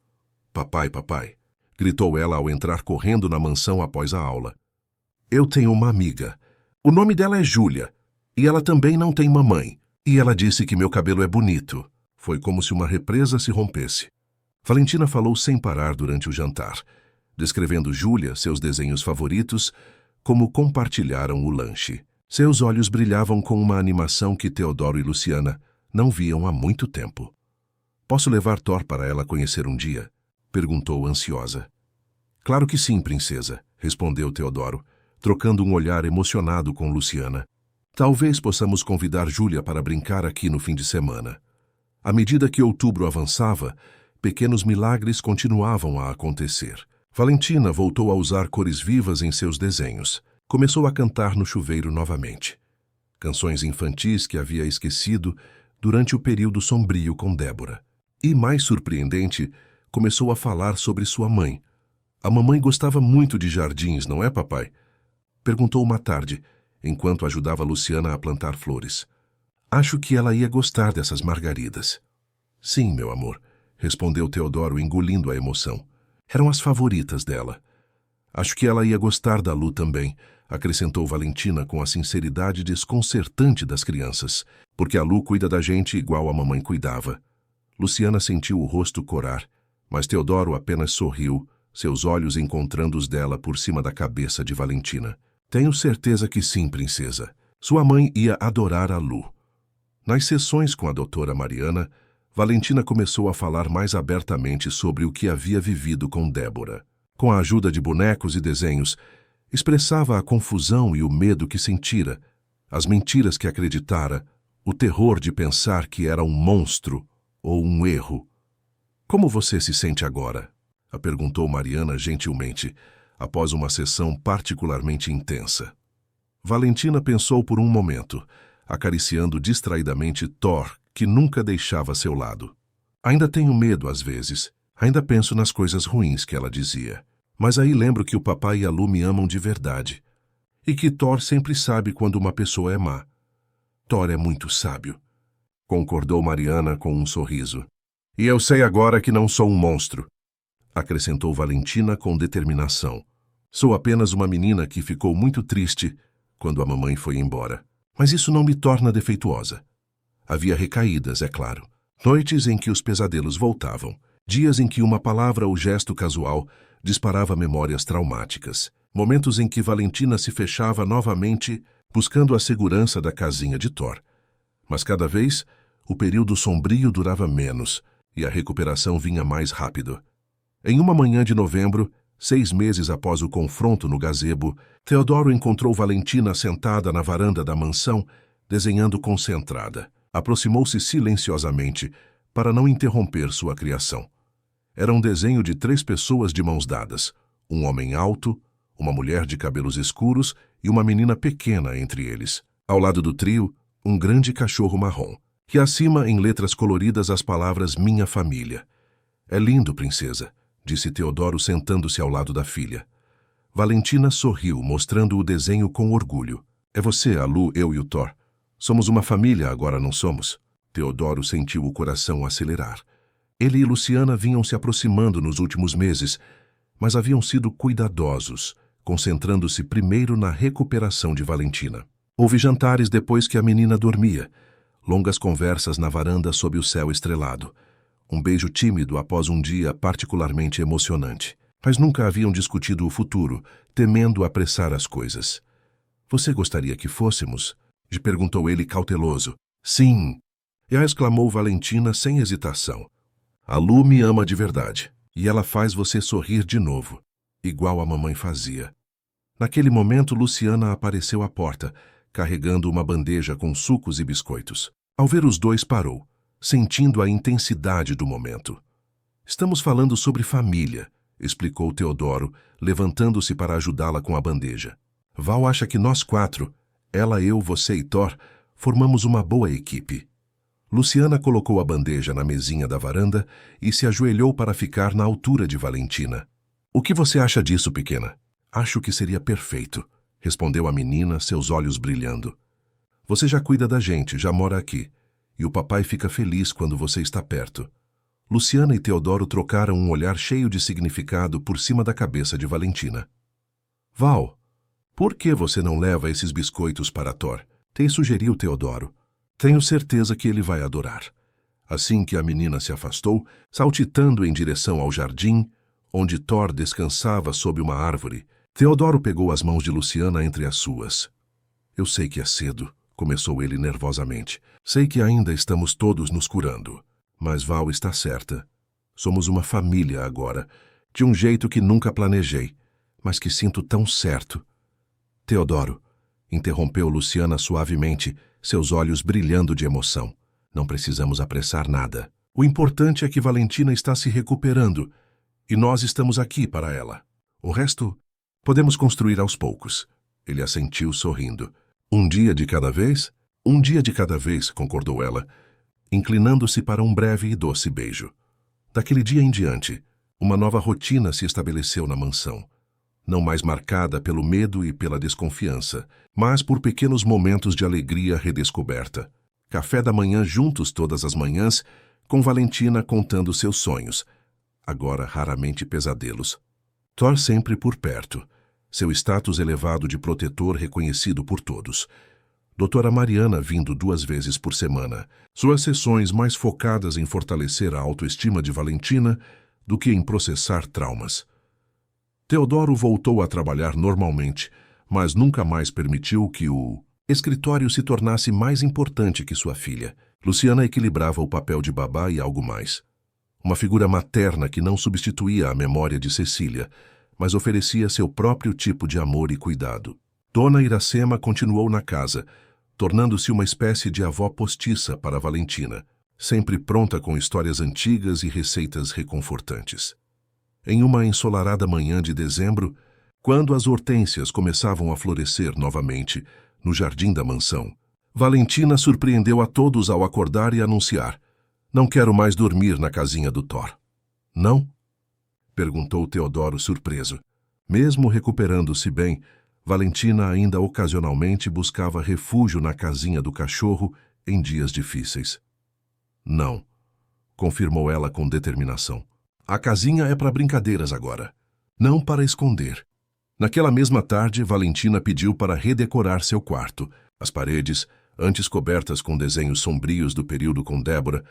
Papai, papai, gritou ela ao entrar correndo na mansão após a aula. Eu tenho uma amiga. O nome dela é Júlia. E ela também não tem mamãe. E ela disse que meu cabelo é bonito. Foi como se uma represa se rompesse. Valentina falou sem parar durante o jantar, descrevendo Júlia, seus desenhos favoritos, como compartilharam o lanche. Seus olhos brilhavam com uma animação que Teodoro e Luciana não viam há muito tempo. Posso levar Thor para ela conhecer um dia? Perguntou ansiosa. Claro que sim, princesa, respondeu Teodoro, trocando um olhar emocionado com Luciana. Talvez possamos convidar Júlia para brincar aqui no fim de semana. À medida que outubro avançava, pequenos milagres continuavam a acontecer. Valentina voltou a usar cores vivas em seus desenhos. Começou a cantar no chuveiro novamente. Canções infantis que havia esquecido durante o período sombrio com Débora. E, mais surpreendente, começou a falar sobre sua mãe. A mamãe gostava muito de jardins, não é, papai? Perguntou uma tarde, enquanto ajudava Luciana a plantar flores. Acho que ela ia gostar dessas margaridas. Sim, meu amor, respondeu Teodoro, engolindo a emoção. Eram as favoritas dela. Acho que ela ia gostar da Lu também, acrescentou Valentina com a sinceridade desconcertante das crianças, porque a Lu cuida da gente igual a mamãe cuidava. Luciana sentiu o rosto corar, mas Teodoro apenas sorriu, seus olhos encontrando os dela por cima da cabeça de Valentina. Tenho certeza que sim, princesa. Sua mãe ia adorar a Lu. Nas sessões com a doutora Mariana, Valentina começou a falar mais abertamente sobre o que havia vivido com Débora. Com a ajuda de bonecos e desenhos, expressava a confusão e o medo que sentira, as mentiras que acreditara, o terror de pensar que era um monstro ou um erro. Como você se sente agora? A perguntou Mariana gentilmente, após uma sessão particularmente intensa. Valentina pensou por um momento, acariciando distraidamente Thor, que nunca deixava seu lado. Ainda tenho medo às vezes, ainda penso nas coisas ruins que ela dizia. Mas aí lembro que o papai e a Lu me amam de verdade. E que Thor sempre sabe quando uma pessoa é má. Thor é muito sábio, concordou Mariana com um sorriso. E eu sei agora que não sou um monstro, acrescentou Valentina com determinação. Sou apenas uma menina que ficou muito triste quando a mamãe foi embora. Mas isso não me torna defeituosa. Havia recaídas, é claro. Noites em que os pesadelos voltavam. Dias em que uma palavra ou gesto casual disparava memórias traumáticas. Momentos em que Valentina se fechava novamente, buscando a segurança da casinha de Thor. Mas cada vez, o período sombrio durava menos e a recuperação vinha mais rápido. Em uma manhã de novembro, 6 meses após o confronto no gazebo, Teodoro encontrou Valentina sentada na varanda da mansão, desenhando concentrada. Aproximou-se silenciosamente para não interromper sua criação. Era um desenho de 3 pessoas de mãos dadas, um homem alto, uma mulher de cabelos escuros e uma menina pequena entre eles. Ao lado do trio, um grande cachorro marrom, e acima, em letras coloridas, as palavras Minha Família. É lindo, princesa, disse Teodoro sentando-se ao lado da filha. Valentina sorriu, mostrando o desenho com orgulho. É você, a Lu, eu e o Thor. Somos uma família, agora não somos? Teodoro sentiu o coração acelerar. Ele e Luciana vinham se aproximando nos últimos meses, mas haviam sido cuidadosos, concentrando-se primeiro na recuperação de Valentina. Houve jantares depois que a menina dormia, longas conversas na varanda sob o céu estrelado, um beijo tímido após um dia particularmente emocionante. Mas nunca haviam discutido o futuro, temendo apressar as coisas. Você gostaria que fôssemos? Perguntou ele cauteloso. Sim, exclamou Valentina sem hesitação. A Lu me ama de verdade, e ela faz você sorrir de novo, igual a mamãe fazia. Naquele momento, Luciana apareceu à porta, carregando uma bandeja com sucos e biscoitos. Ao ver os dois, parou, sentindo a intensidade do momento. Estamos falando sobre família, explicou Teodoro, levantando-se para ajudá-la com a bandeja. Val acha que nós 4, ela, eu, você e Thor, formamos uma boa equipe. Luciana colocou a bandeja na mesinha da varanda e se ajoelhou para ficar na altura de Valentina. O que você acha disso, pequena? Acho que seria perfeito, respondeu a menina, seus olhos brilhando. Você já cuida da gente, já mora aqui, e o papai fica feliz quando você está perto. Luciana e Teodoro trocaram um olhar cheio de significado por cima da cabeça de Valentina. Val, por que você não leva esses biscoitos para Thor? Sugeriu Teodoro. Tenho certeza que ele vai adorar. Assim que a menina se afastou, saltitando em direção ao jardim, onde Thor descansava sob uma árvore, Teodoro pegou as mãos de Luciana entre as suas. Eu sei que é cedo, começou ele nervosamente. Sei que ainda estamos todos nos curando. Mas Val está certa. Somos uma família agora, de um jeito que nunca planejei, mas que sinto tão certo. Teodoro, interrompeu Luciana suavemente, seus olhos brilhando de emoção. Não precisamos apressar nada. O importante é que Valentina está se recuperando, e nós estamos aqui para ela. O resto, podemos construir aos poucos. Ele assentiu sorrindo. Um dia de cada vez? Um dia de cada vez, concordou ela, inclinando-se para um breve e doce beijo. Daquele dia em diante, uma nova rotina se estabeleceu na mansão, não mais marcada pelo medo e pela desconfiança, mas por pequenos momentos de alegria redescoberta. Café da manhã juntos todas as manhãs, com Valentina contando seus sonhos, agora raramente pesadelos. Thor sempre por perto, seu status elevado de protetor reconhecido por todos. Doutora Mariana vindo 2 vezes por semana, suas sessões mais focadas em fortalecer a autoestima de Valentina do que em processar traumas. Teodoro voltou a trabalhar normalmente, mas nunca mais permitiu que o escritório se tornasse mais importante que sua filha. Luciana equilibrava o papel de babá e algo mais. Uma figura materna que não substituía a memória de Cecília, mas oferecia seu próprio tipo de amor e cuidado. Dona Iracema continuou na casa, tornando-se uma espécie de avó postiça para Valentina, sempre pronta com histórias antigas e receitas reconfortantes. Em uma ensolarada manhã de dezembro, quando as hortênsias começavam a florescer novamente no jardim da mansão, Valentina surpreendeu a todos ao acordar e anunciar: Não quero mais dormir na casinha do Thor. Não? Perguntou Teodoro surpreso. Mesmo recuperando-se bem, Valentina ainda ocasionalmente buscava refúgio na casinha do cachorro em dias difíceis. Não, confirmou ela com determinação. A casinha é para brincadeiras agora, não para esconder. Naquela mesma tarde, Valentina pediu para redecorar seu quarto. As paredes, antes cobertas com desenhos sombrios do período com Débora,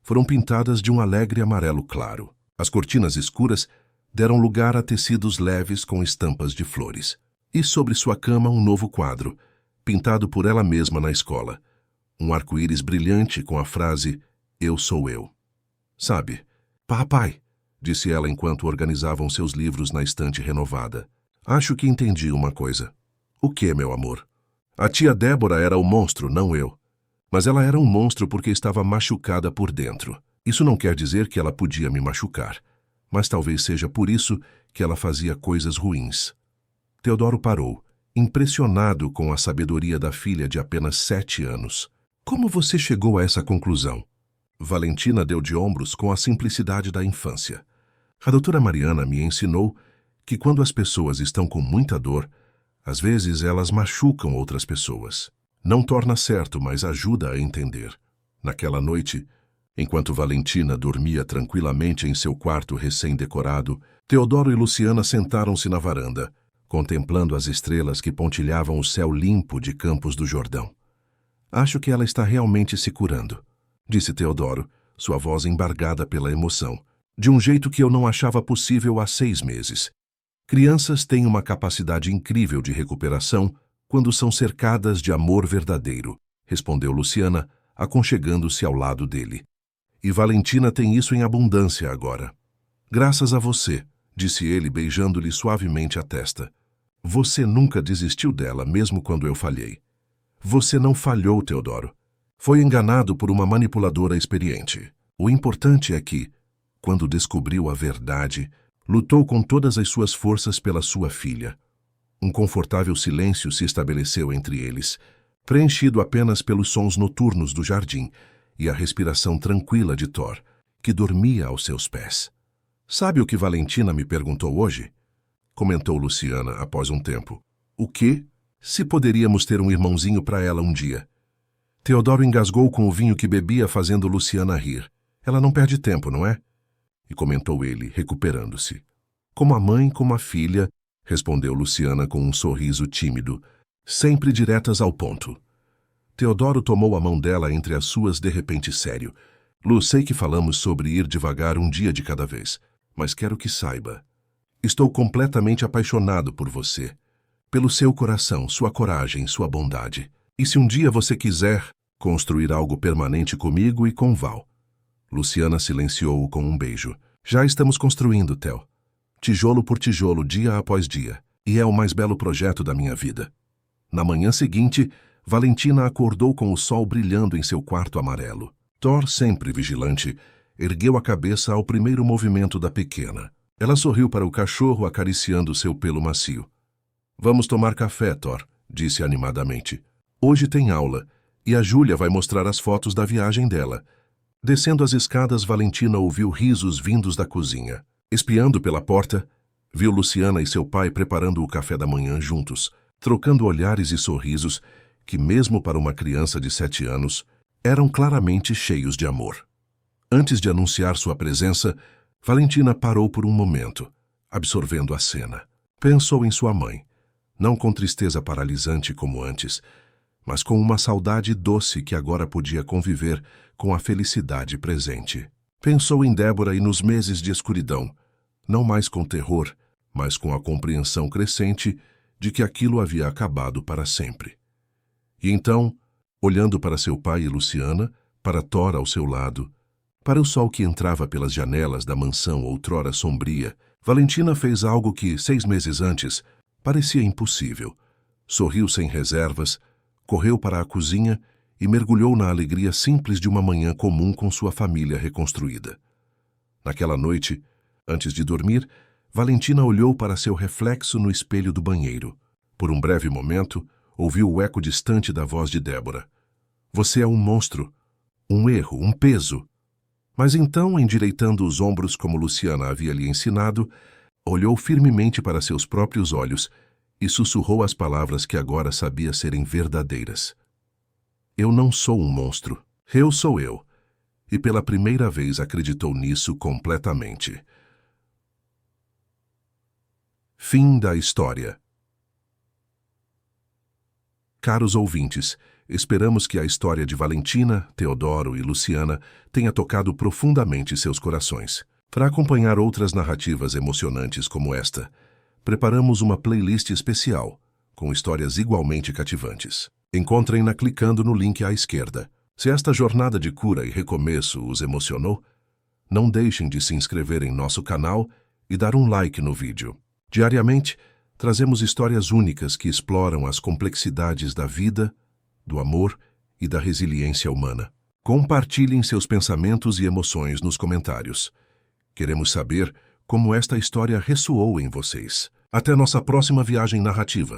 foram pintadas de um alegre amarelo claro. As cortinas escuras deram lugar a tecidos leves com estampas de flores. E sobre sua cama um novo quadro, pintado por ela mesma na escola. Um arco-íris brilhante com a frase Eu sou eu. Sabe, papai, disse ela enquanto organizavam seus livros na estante renovada. Acho que entendi uma coisa. O que, meu amor? A tia Débora era o monstro, não eu. Mas ela era um monstro porque estava machucada por dentro. Isso não quer dizer que ela podia me machucar, mas talvez seja por isso que ela fazia coisas ruins. Teodoro parou, impressionado com a sabedoria da filha de apenas 7 anos. Como você chegou a essa conclusão? Valentina deu de ombros com a simplicidade da infância. A doutora Mariana me ensinou que quando as pessoas estão com muita dor, às vezes elas machucam outras pessoas. Não torna certo, mas ajuda a entender. Naquela noite, enquanto Valentina dormia tranquilamente em seu quarto recém-decorado, Teodoro e Luciana sentaram-se na varanda, contemplando as estrelas que pontilhavam o céu limpo de Campos do Jordão. Acho que ela está realmente se curando, disse Teodoro, sua voz embargada pela emoção, de um jeito que eu não achava possível há 6 meses. Crianças têm uma capacidade incrível de recuperação quando são cercadas de amor verdadeiro, respondeu Luciana, aconchegando-se ao lado dele. E Valentina tem isso em abundância agora. Graças a você, disse ele beijando-lhe suavemente a testa. Você nunca desistiu dela, mesmo quando eu falhei. Você não falhou, Teodoro. Foi enganado por uma manipuladora experiente. O importante é que, quando descobriu a verdade, lutou com todas as suas forças pela sua filha. Um confortável silêncio se estabeleceu entre eles, preenchido apenas pelos sons noturnos do jardim e a respiração tranquila de Thor, que dormia aos seus pés. Sabe o que Valentina me perguntou hoje? Comentou Luciana após um tempo. O quê? Se poderíamos ter um irmãozinho para ela um dia. Teodoro engasgou com o vinho que bebia, fazendo Luciana rir. Ela não perde tempo, não é? E comentou ele, recuperando-se. Como a mãe, como a filha, respondeu Luciana com um sorriso tímido, sempre diretas ao ponto. Teodoro tomou a mão dela entre as suas de repente sério. Lu, sei que falamos sobre ir devagar um dia de cada vez, mas quero que saiba. Estou completamente apaixonado por você, pelo seu coração, sua coragem, sua bondade. E se um dia você quiser construir algo permanente comigo e com Val? Luciana silenciou-o com um beijo. Já estamos construindo, Theo. Tijolo por tijolo, dia após dia. E é o mais belo projeto da minha vida. Na manhã seguinte, Valentina acordou com o sol brilhando em seu quarto amarelo. Thor, sempre vigilante, ergueu a cabeça ao primeiro movimento da pequena. Ela sorriu para o cachorro, acariciando seu pelo macio. Vamos tomar café, Thor, disse animadamente. Hoje tem aula, e a Júlia vai mostrar as fotos da viagem dela. Descendo as escadas, Valentina ouviu risos vindos da cozinha. Espiando pela porta, viu Luciana e seu pai preparando o café da manhã juntos, trocando olhares e sorrisos que, mesmo para uma criança de 7 anos, eram claramente cheios de amor. Antes de anunciar sua presença, Valentina parou por um momento, absorvendo a cena. Pensou em sua mãe, não com tristeza paralisante como antes, mas com uma saudade doce que agora podia conviver com a felicidade presente. Pensou em Débora e nos meses de escuridão, não mais com terror, mas com a compreensão crescente de que aquilo havia acabado para sempre. E então, olhando para seu pai e Luciana, para Thor ao seu lado, para o sol que entrava pelas janelas da mansão outrora sombria, Valentina fez algo que, 6 meses antes, parecia impossível. Sorriu sem reservas, correu para a cozinha e mergulhou na alegria simples de uma manhã comum com sua família reconstruída. Naquela noite, antes de dormir, Valentina olhou para seu reflexo no espelho do banheiro. Por um breve momento, ouviu o eco distante da voz de Débora. Você é um monstro, um erro, um peso. Mas então, endireitando os ombros como Luciana havia lhe ensinado, olhou firmemente para seus próprios olhos e sussurrou as palavras que agora sabia serem verdadeiras. Eu não sou um monstro, eu sou eu. E pela primeira vez acreditou nisso completamente. Fim da história. Caros ouvintes, esperamos que a história de Valentina, Teodoro e Luciana tenha tocado profundamente seus corações. Para acompanhar outras narrativas emocionantes como esta, preparamos uma playlist especial, com histórias igualmente cativantes. Encontrem-na clicando no link à esquerda. Se esta jornada de cura e recomeço os emocionou, Não deixem de se inscrever em nosso canal e dar um like no vídeo. Diariamente, trazemos histórias únicas que exploram as complexidades da vida, do amor e da resiliência humana. Compartilhem seus pensamentos e emoções nos comentários. Queremos saber como esta história ressoou em vocês. Até nossa próxima viagem narrativa.